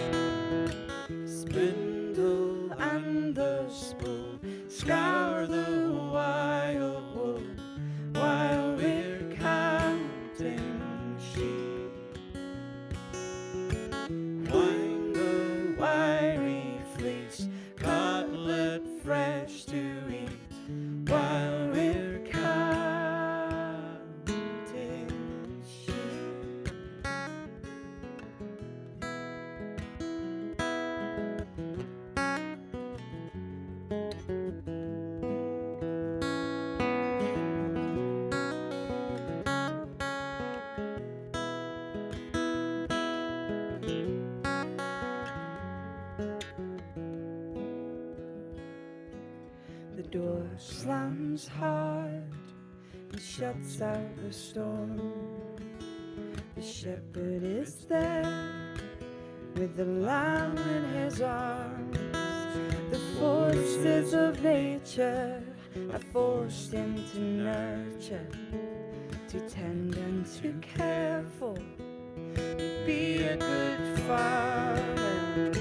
Spindle and the spool scour the wild wool while we're counting sheep. Wind the wiry fleece, cutlet fresh to eat, while we're counting sheep. The door slams hard and shuts out the storm. The shepherd is there with the lamb in his arms. The forces of nature have forced him to nurture, to tend and to care for, be a good father.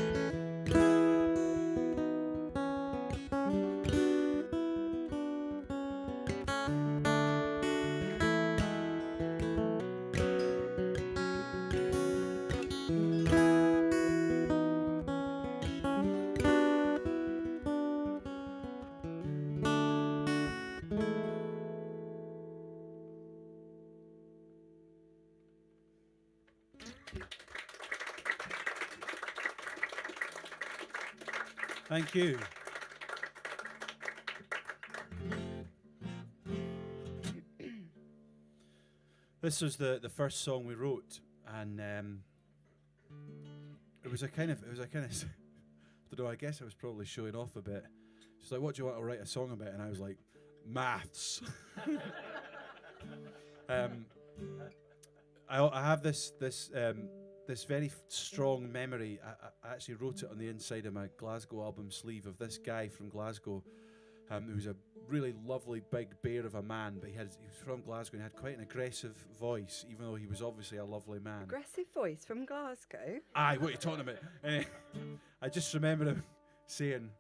Thank you. This was the first song we wrote, and it was a kind of I don't know, I guess I was probably showing off a bit. She's like, "What do you want to write a song about?" And I was like, "Maths." I have this very strong memory. I actually wrote it on the inside of my Glasgow album sleeve of this guy from Glasgow, who was a really lovely big bear of a man, but he was from Glasgow and he had quite an aggressive voice, even though he was obviously a lovely man. Aggressive voice from Glasgow? Aye, what are you talking about? I just remember him saying,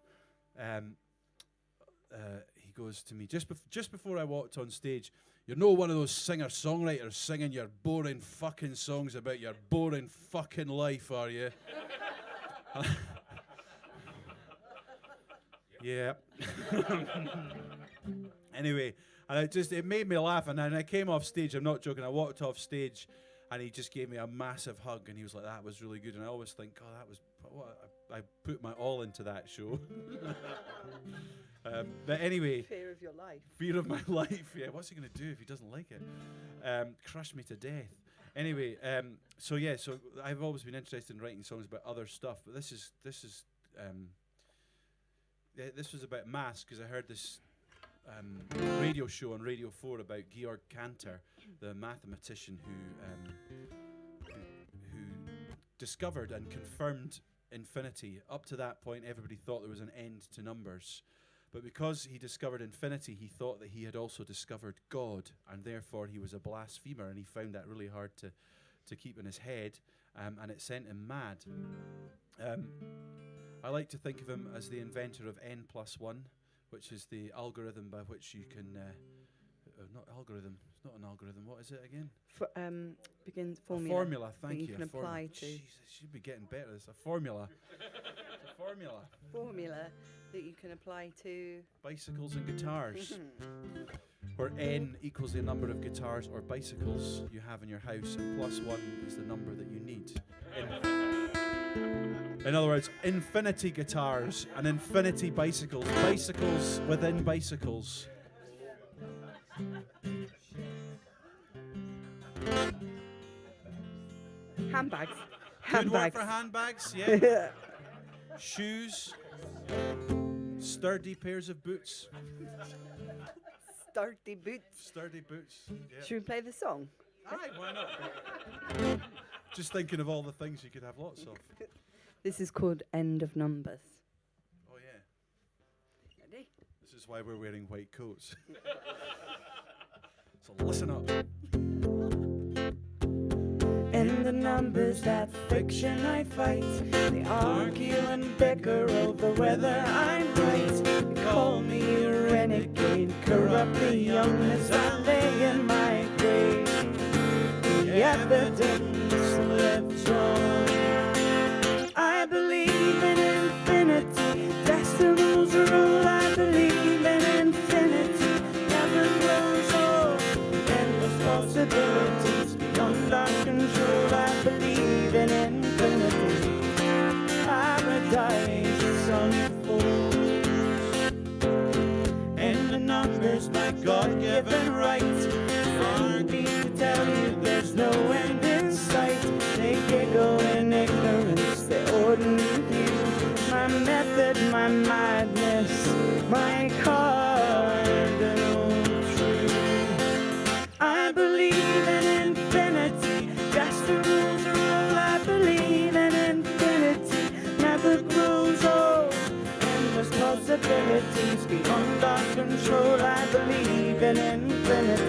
he goes to me, just before I walked on stage, "You're no one of those singer-songwriters singing your boring fucking songs about your boring fucking life, are you?" Yeah. Anyway, and it made me laugh, and then I came off stage, I'm not joking, I walked off stage, and he just gave me a massive hug, and he was like, "That was really good," and I always think, "Oh, that was, I put my all into that show." But anyway. Fear of your life. Fear of my life, yeah. What's he going to do if he doesn't like it? Crush me to death. Anyway, so I've always been interested in writing songs about other stuff, but this was about maths, because I heard this radio show on Radio 4 about Georg Cantor, the mathematician who discovered and confirmed infinity. Up to that point, everybody thought there was an end to numbers. But because he discovered infinity, he thought that he had also discovered God, and therefore he was a blasphemer, and he found that really hard to keep in his head, and it sent him mad. I like to think of him as the inventor of n+1, which is the algorithm by which you can... not algorithm, it's not an algorithm, what is it again? Begins formula. A formula, thank you. You can apply to. Jesus, should be getting better. It's a formula. It's a formula. Formula that you can apply to bicycles and guitars, where n equals the number of guitars or bicycles you have in your house, and +1 is the number that you need. In other words, infinity guitars and infinity bicycles, bicycles within bicycles. handbags. Good work for handbags, yeah. Shoes. Sturdy pairs of boots. Sturdy boots. Sturdy boots. Yeah. Should we play the song? Aye, why not? Just thinking of all the things you could have lots of. This is called End of Numbers. Oh yeah. Ready? This is why we're wearing white coats. So listen up. In the numbers, that fiction I fight. They argue and bicker over whether I'm right. They call me a renegade, corrupt the young as I lay in my grave. The evidence lives on. I believe in infinity. That's the rules of rule. I believe in infinity. Never grows old. Endless possibilities beyond our control. I believe in infinity. Paradise unfolds. In the numbers, my God-given right. Far be to tell you there's no end in sight. They giggle in ignorance, they ordinary view. My method, my madness, my cardinal truth. I believe in infinity, that's the rules of rule. I believe in infinity, never grows old. Endless possibilities beyond our control. I believe in infinity.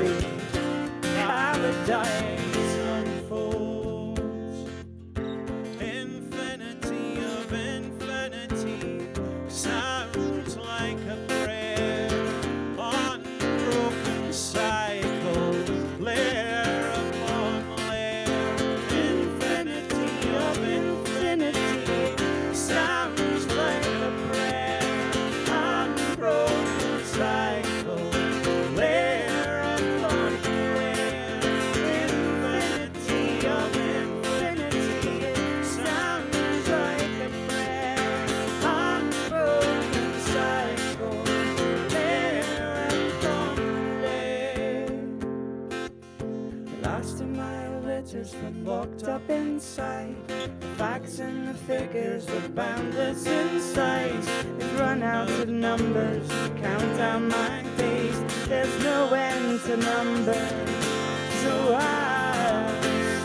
my letters from locked up inside. The facts and the figures were boundless in size. They've run out of numbers, count down my days. There's no end to numbers, so I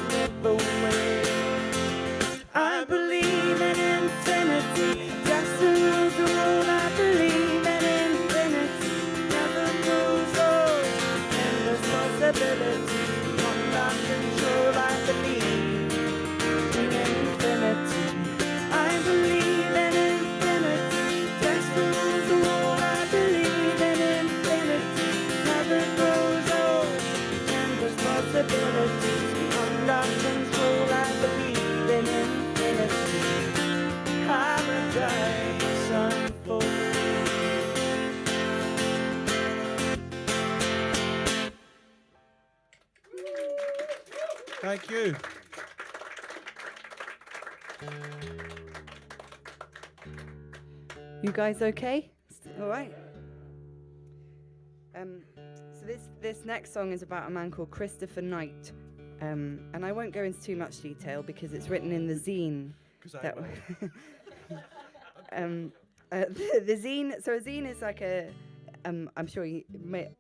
slip away. I believe in infinity, destiny the world. I believe in infinity, never grows old. Endless possibility, beyond control. I believe in infinity. I believe in infinity, destiny the world. I believe in infinity, never grows old. Endless possibilities, beyond control. I believe in infinity. Paradise unfolds. Thank you. You guys okay? All right. So this next song is about a man called Christopher Knight, and I won't go into too much detail because it's written in the zine. That the zine. So a zine is like a. I'm sure you may.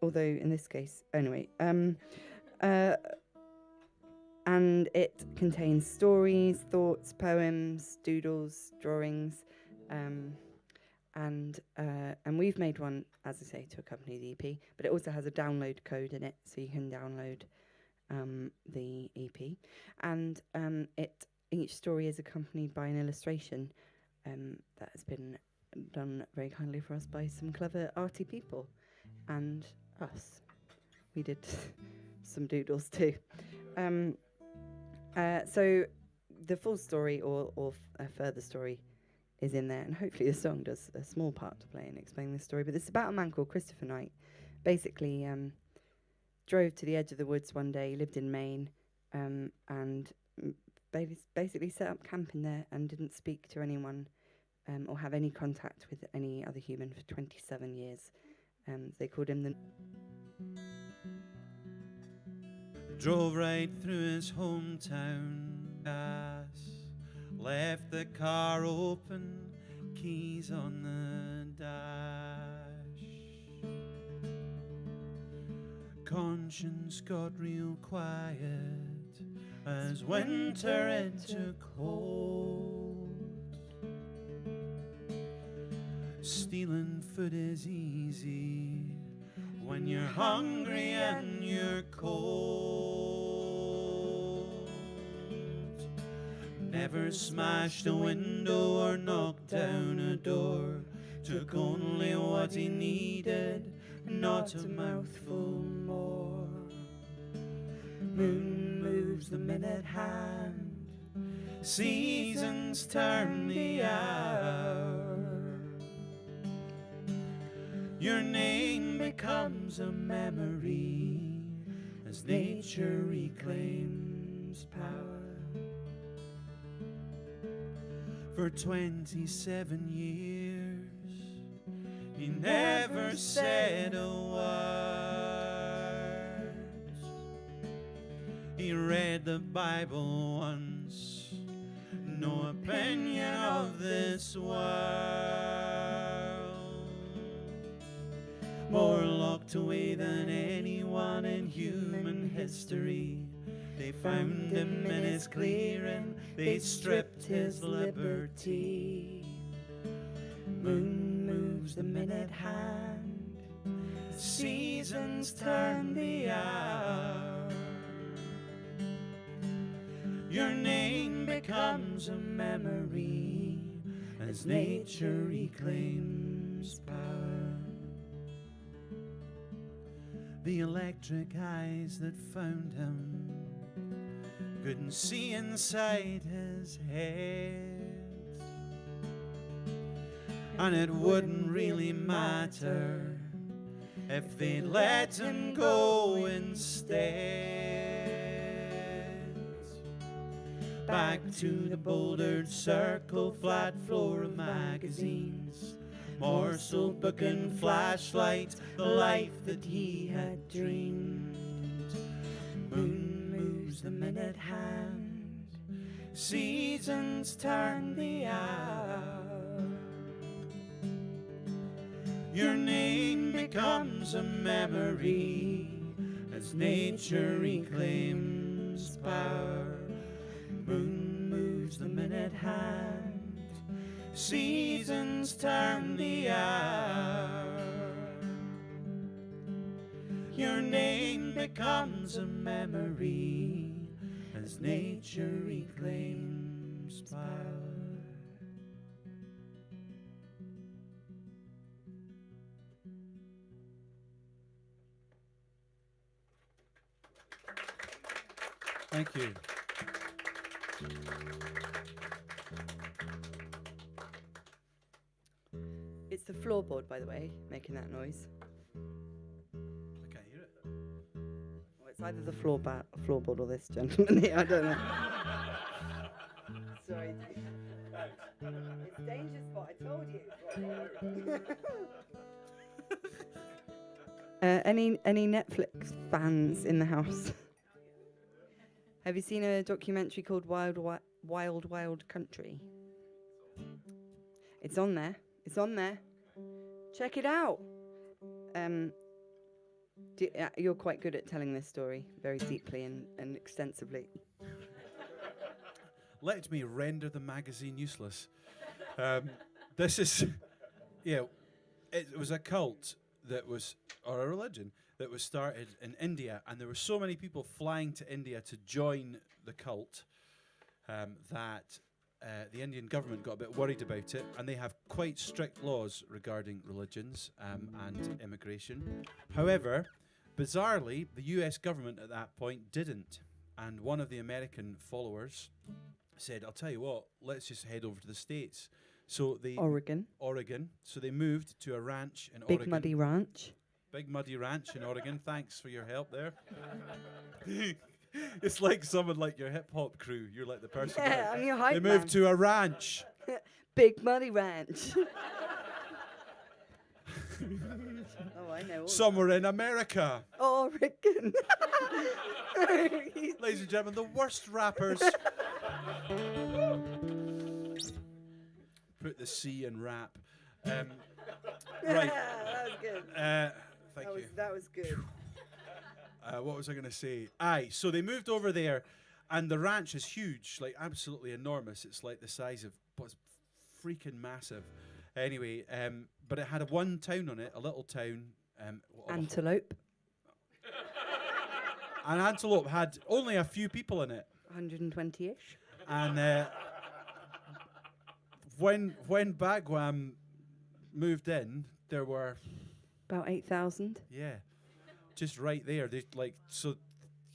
Although in this case, anyway. And it contains stories, thoughts, poems, doodles, drawings, and we've made one, as I say, to accompany the EP. But it also has a download code in it, so you can download the EP. And each story is accompanied by an illustration that has been done very kindly for us by some clever arty people and us. We did some doodles too. So the full story or a further story is in there, and hopefully the song does a small part to play in explaining the story. But it's about a man called Christopher Knight. Basically, drove to the edge of the woods one day, lived in Maine, and basically set up camp in there and didn't speak to anyone or have any contact with any other human for 27 years. They called him the... Drove right through his hometown, gas, left the car open, keys on the dash. Conscience got real quiet as winter it took hold. Stealing food is easy when you're hungry and you're cold. Never smashed a window or knocked down a door. Took only what he needed, not a mouthful more. Moon moves the minute hand, seasons turn the hour. Your name becomes a memory as nature reclaims power. For 27 years, he never said a word. He read the Bible once, no opinion of this world. More locked away than anyone in human history. They found him in his clearing, they stripped his liberty. Moon moves the minute hand, seasons turn the hour. Your name becomes a memory as nature reclaims power. The electric eyes that found him couldn't see inside his head, and it wouldn't really matter if they'd let him go instead. Back to the bouldered circle, flat floor of magazines, morsel book and flashlight, the life that he had dreamed. the minute hand, seasons turn the hour. Your name becomes a memory as nature reclaims power. Moon moves the minute hand, seasons turn the hour. Your name becomes a memory as nature reclaims power. Thank you. It's the floorboard, by the way, making that noise. I can't hear it. Well, it's either the floorboard or this gentleman here, I don't know. Sorry. It's danger spot, I told you. Any Netflix fans in the house? Have you seen a documentary called Wild Wild Country? It's on there. It's on there. Check it out. You're quite good at telling this story very deeply and extensively. Let me render the magazine useless. This is, it was a cult that was, or a religion, that was started in India, and there were so many people flying to India to join the cult that the Indian government got a bit worried about it, and they have quite strict laws regarding religions and immigration. However, bizarrely, the US government at that point didn't, and one of the American followers said, I'll tell you what, let's just head over to the States. So they Oregon. So they moved to a ranch in Big Oregon. Muddy Ranch. Big Muddy Ranch in Oregon. Thanks for your help there. It's like someone like your hip hop crew. You're like the person. Yeah, I'm your hype They man. moved to a ranch. Big Muddy Ranch. Oh, I know. Somewhere in America. Oregon. Ladies and gentlemen, the worst rappers. Put the C in rap. Right. That was good. Thank you. That was good. What was I going to say? So they moved over there, and the ranch is huge, like absolutely enormous. It's like the size of, what's freaking massive. Anyway, but it had one town on it, a little town. Antelope. And Antelope had only a few people in it. 120-ish. And when Bagwam moved in, there were About 8,000. Yeah, just right there. So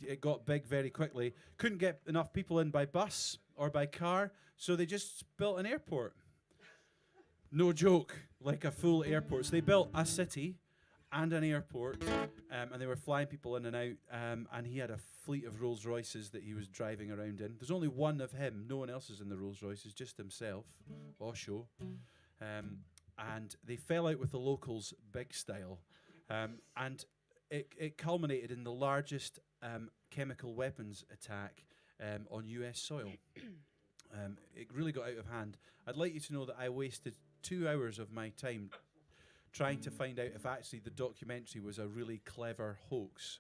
it got big very quickly. Couldn't get enough people in by bus or by car, so they just built an airport. No joke, like a full airport. So they built a city and an airport, and they were flying people in and out. And he had a fleet of Rolls Royces that he was driving around in. There's only one of him. No one else is in the Rolls Royces, just himself. Osho. And they fell out with the locals big style. And it culminated in the largest chemical weapons attack on US soil. It really got out of hand. I'd like you to know that I wasted 2 hours of my time trying to find out if actually the documentary was a really clever hoax.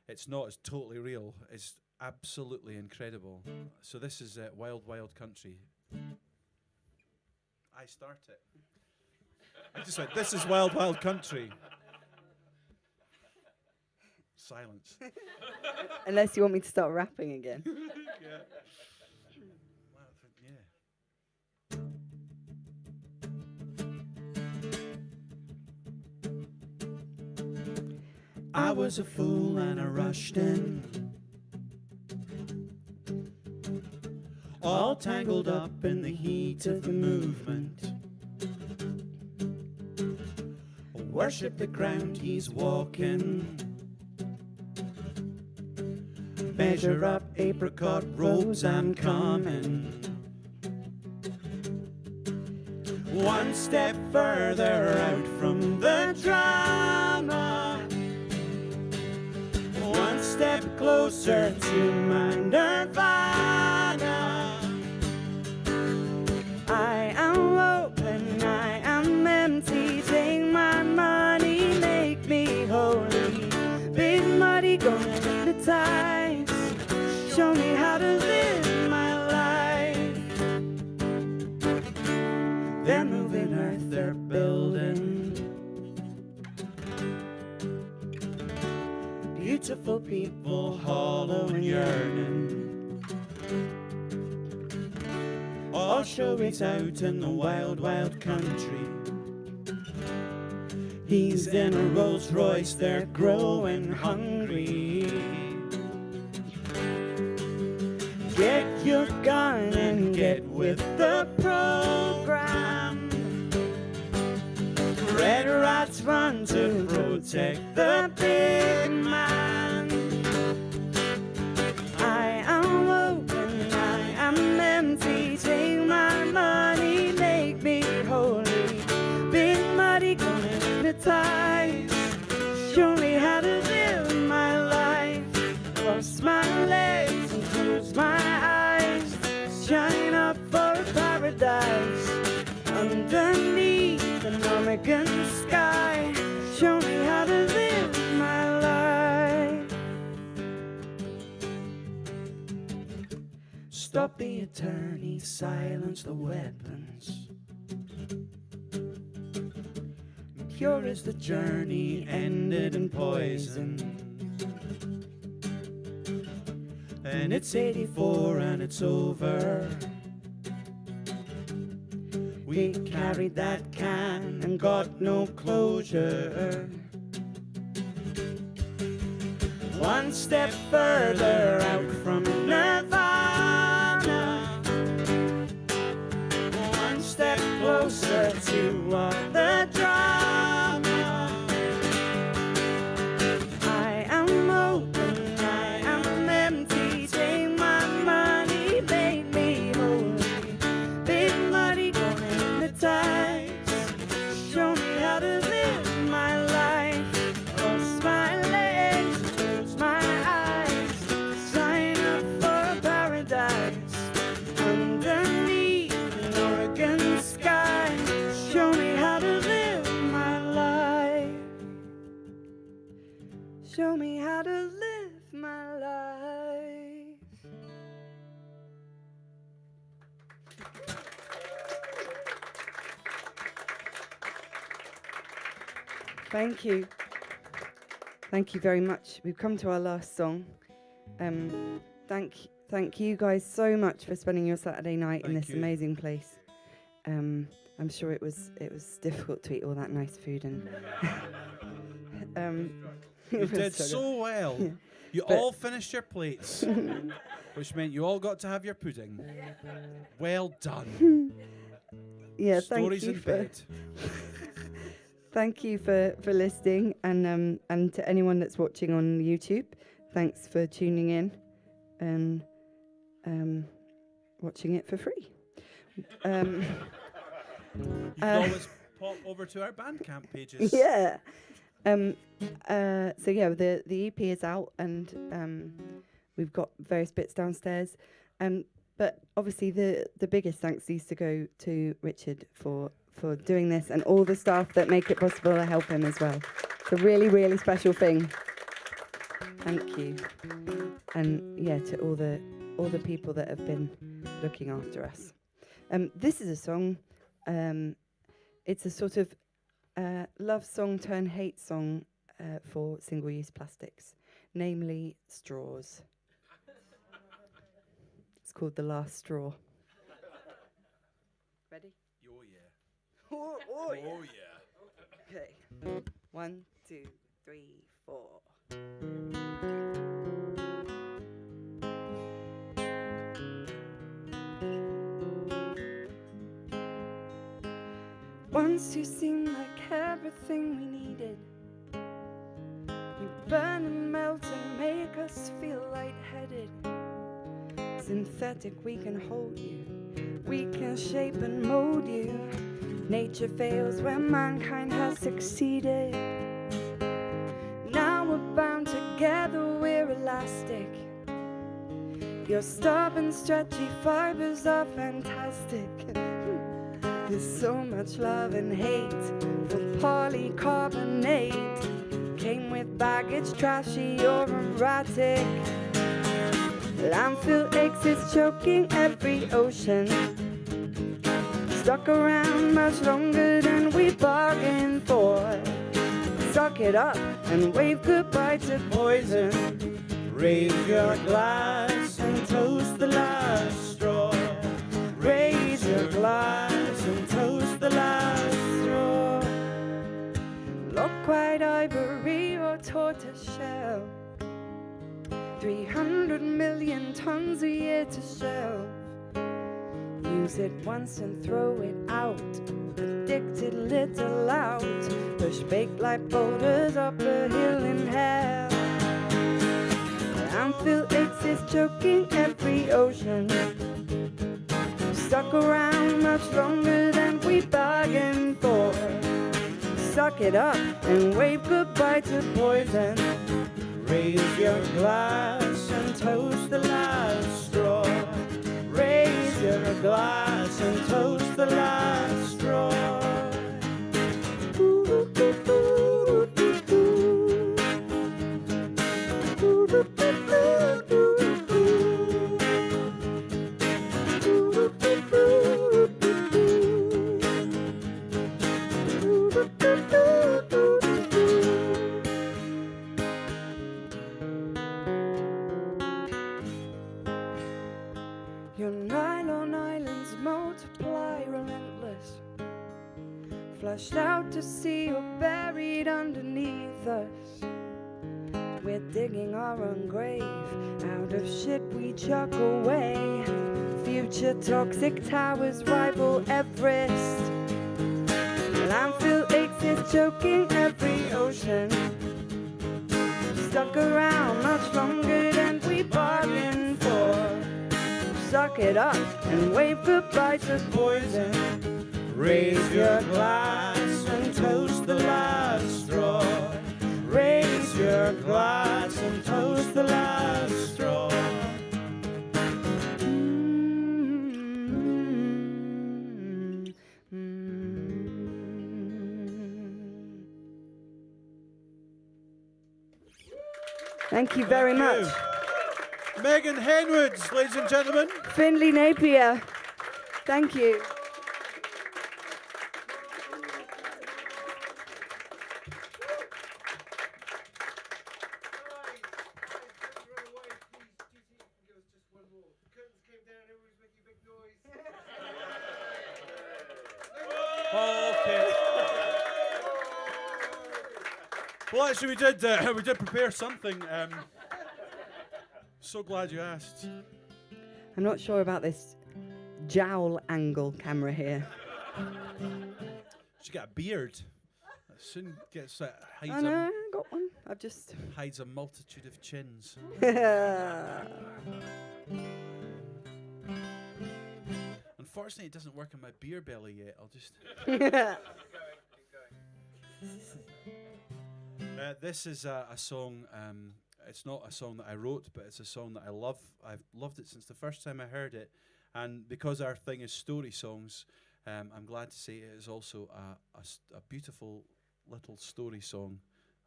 It's not, it's totally real. It's absolutely incredible. So this is Wild Wild Country. I start it. I just went, this is Wild Wild Country. Silence. Unless you want me to start rapping again. Yeah. I was a fool and I rushed in, all tangled up in the heat of the movement. Worship the ground he's walking. Measure up apricot robes, I'm coming. One step further out from the drama. One step closer to my nirvana. I am open, I am empty. Take my money, make me holy. Big muddy, gonna hypnotize. Show me how to live my life. They're moving earth, they're building beautiful people, hollow and yearning. All show it's out in the wild, wild country. He's in a Rolls Royce, they're growing hungry. Get your gun and get with the program. Red rats run to protect the big man. I am open, I am empty. Take my money, make me holy. Big muddy, gonna hypnotize. Show me how to live my life. Cross my legs and close my eyes. Shine up for a paradise. Underneath an Oregon sky. Show me how to live my life. Stop the attorney, silence the weapons. Pure is the journey, ended in poison. And it's 84 and it's over. We carried that can and got no closure. One step further out from nirvana. One step closer to all the drama. I am open, I am empty. Take my money, make me holy. Big muddy, gonna hypnotize. Show me how to live my life. Cross my legs, close my eyes. Sign up for a paradise. Underneath an Oregon sky. Show me how to live my life. Show me how to live my life. Thank you. Thank you very much. We've come to our last song. Thank you guys so much for spending your Saturday night in Thank this you. amazing place. I'm sure it was difficult to eat all that nice food and You it was did sort of- so well. Yeah. You But- all finished your plates, which meant you all got to have your pudding. Well done. Yeah, Stories thank you in for bed. thank you for listening and to anyone that's watching on YouTube, thanks for tuning in and watching it for free. You can always pop over to our Bandcamp pages. Yeah. So yeah, the EP is out and we've got various bits downstairs. But obviously the biggest thanks needs to go to Richard for doing this and all the staff that make it possible to help him as well. It's a really, really special thing. Thank you. And yeah, to all the people that have been looking after us. This is a song, it's a sort of love song turn hate song for single-use plastics, namely straws. It's called The Last Straw. Ready? Oh yeah. Oh, Oh yeah. Okay. 1, 2, 3, 4. Once you seemed like everything we needed. You burn and melt and make us feel lightheaded. Synthetic, we can hold you. We can shape and mold you. Nature fails where mankind has succeeded. Now we're bound together, we're elastic. Your stubborn, stretchy fibers are fantastic. There's so much love and hate for polycarbonate. Came with baggage, trashy or erratic. Landfill exits choking every ocean. Stuck around much longer than we bargained for. Suck it up and wave goodbye to poison. Raise your glass and toast the last straw. Raise your glass and toast the last straw. Lock white ivory or tortoise shell. 300 million tons a year to shelve. Use it once and throw it out. Addicted little lout. Push baked like boulders up a hill in hell. Landfill exits choking every ocean. Stuck around much longer than we bargained for. Suck it up and wave goodbye to poison. Raise your glass and toast the last straw. Raise your glass and toast the last straw. Your nylon islands multiply relentless. Flushed out to sea or buried underneath us. We're digging our own grave out of shit we chuck away. Future toxic towers rival Everest. Landfill exits choking every ocean. Stuck around much longer than we bargained for. Suck it up and wave goodbye to poison. Raise your glass and toast the last straw. Raise your glass and toast the last straw. Thank you very much. Megan Henwood, ladies and gentlemen. Findlay, Napier. Thank you. Okay. Well, actually, we did prepare something. So glad you asked. I'm not sure about this jowl angle camera here. She got a beard. That soon gets I know, I got one. I've just. hides a multitude of chins. Unfortunately, it doesn't work on my beer belly yet. I'll just. This is a song. It's not a song that I wrote, but it's a song that I love. I've loved it since the first time I heard it, and because our thing is story songs, I'm glad to say it is also a beautiful little story song,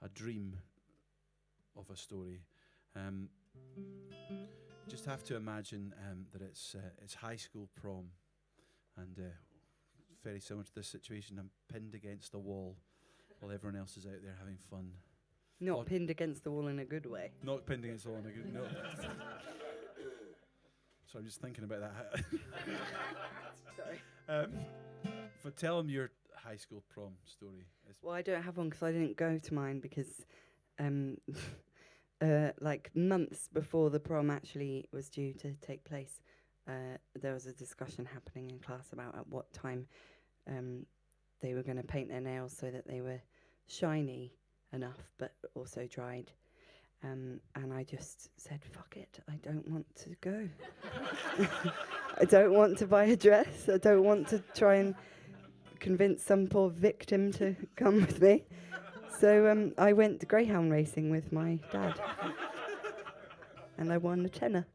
a dream of a story. Just have to imagine that it's high school prom, and very similar to this situation. I'm pinned against the wall while everyone else is out there having fun. Not pinned against the wall in a good way. Not pinned against the wall in a good. No. So I'm just thinking about that. Sorry. But tell them your high school prom story. Well, I don't have one because I didn't go to mine because, like months before the prom actually was due to take place, there was a discussion happening in class about at what time they were going to paint their nails so that they were shiny enough but also dried. And I just said, fuck it, I don't want to go. I don't want to buy a dress. I don't want to try and convince some poor victim to come with me. So I went greyhound racing with my dad. and I won a tenner.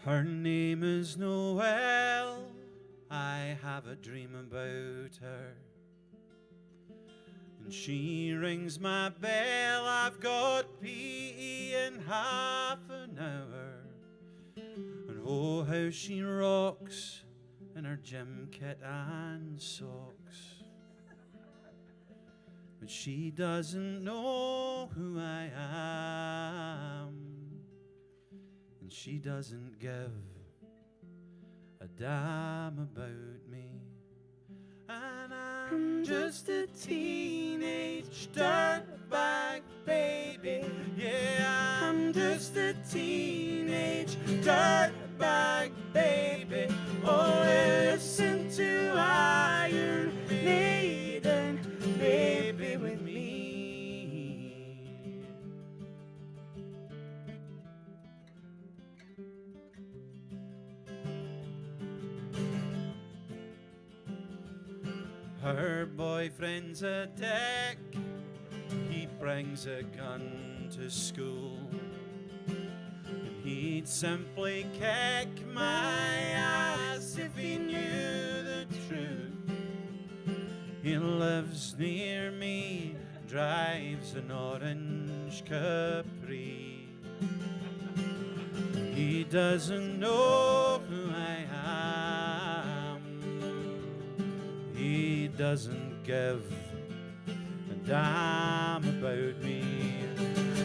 Her name is Noel, I have a dream about her. And she rings my bell, I've got PE in half an hour. And oh, how she rocks in her gym kit and socks. But she doesn't know who I am. And she doesn't give a damn about me. And I'm just a teenage dirtbag baby. Yeah, I'm just a teenage dirtbag baby. Oh, listen to Iron Maiden, baby, with me. Her boyfriend's a dick, he brings a gun to school, and he'd simply kick my ass if he knew the truth. He lives near me, drives an orange Capri. He doesn't know who I am. He doesn't give a damn about me.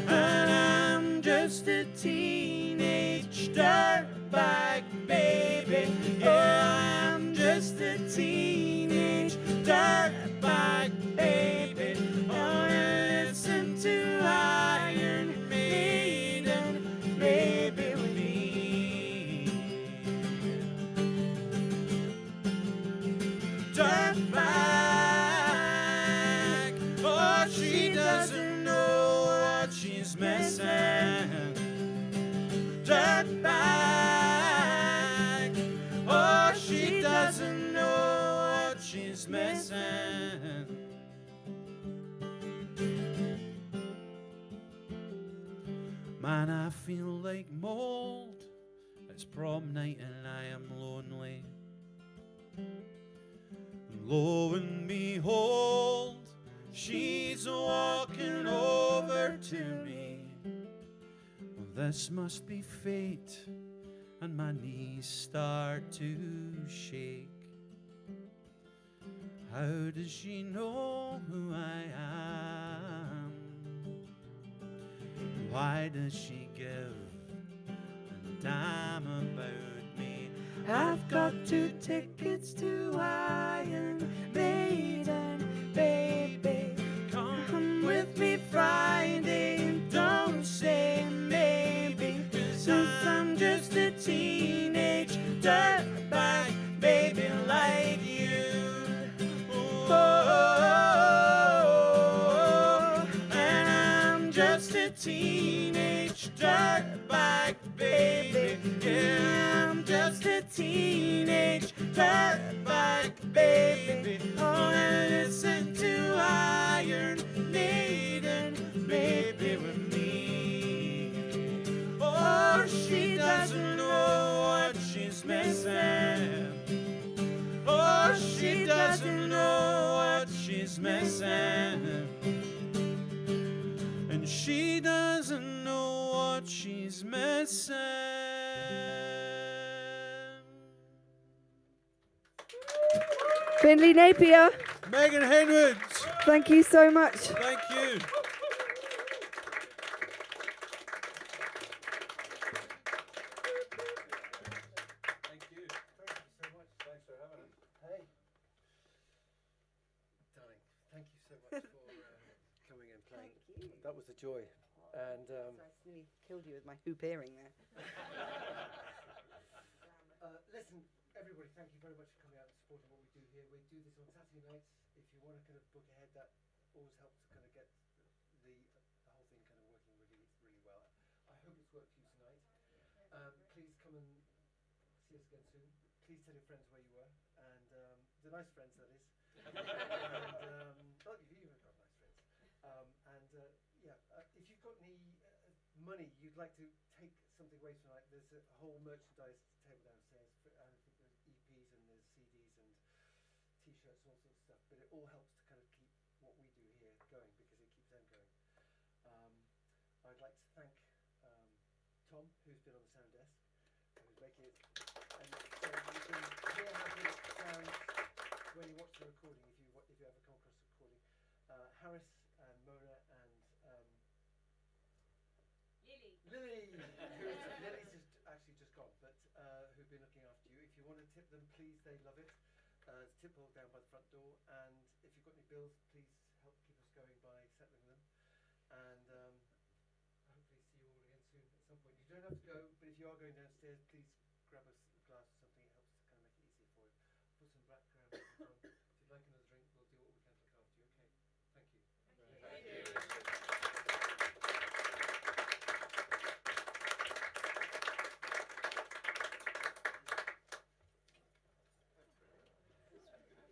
And I'm just a teenage dirtbag baby. Yeah, I'm just a teenage dirtbag baby. Oh, listen to Iron Maiden, baby, with me. Dirtbag, oh, she doesn't know what she's missing. Dirtbag, oh, she doesn't know what she's missing. Man, I feel like mold. It's prom night and I am lonely. Lo and behold, she's walking over to me. Well, this must be fate, and my knees start to shake. How does she know who I am? Why does she give a damn about me? I've got 2 tickets to Iron Maiden, baby. Come With me Friday and don't say maybe, 'cause I'm just a teenage dirtbag baby like you. Oh, and I'm just a teenage dirtbag baby. Yeah, I'm just a teenage dirtbag baby. Oh, and listen to Iron Maiden, baby, with me. Oh, she doesn't know what she's missing. Oh, she doesn't know what she's missing. And she doesn't know what she's missing. Findlay, Napier, Megan Henwood, thank you so much. thank you. Thank you. Thank you so much. Thanks for having us. Hey. Darling, thank you so much for coming and playing. Thank you. That was a joy. And I nearly killed you with my hoop earring there. listen, everybody, thank you very much for coming out and supporting what we do here. We do this on Saturday nights. If you want to kind of book ahead, that always helps to kind of get the whole thing kind of working really, really well. I hope it's worked for you tonight. Please come and see us again soon. Please tell your friends where you were, and the nice friends, that is. Well, you've got nice friends. If you've got any money you'd like to take something away tonight, there's a whole merchandise table downstairs. I think there's EPs and there's CDs and T-shirts and all sorts of stuff. But it all helps to kind of keep what we do here going because it keeps them going. I'd like to thank Tom, who's been on the sound desk, who's making it. And so you can hear how good it sounds when you watch the recording, if you ever come across the recording. Harris and Mona and Lily, Lily's just gone, but who've been looking after you. If you want to tip them, please, they love it. There's a tip hole down by the front door, and if you've got any bills, please help keep us going by settling them. And hopefully see you all again soon at some point. You don't have to go, but if you are going downstairs, please grab us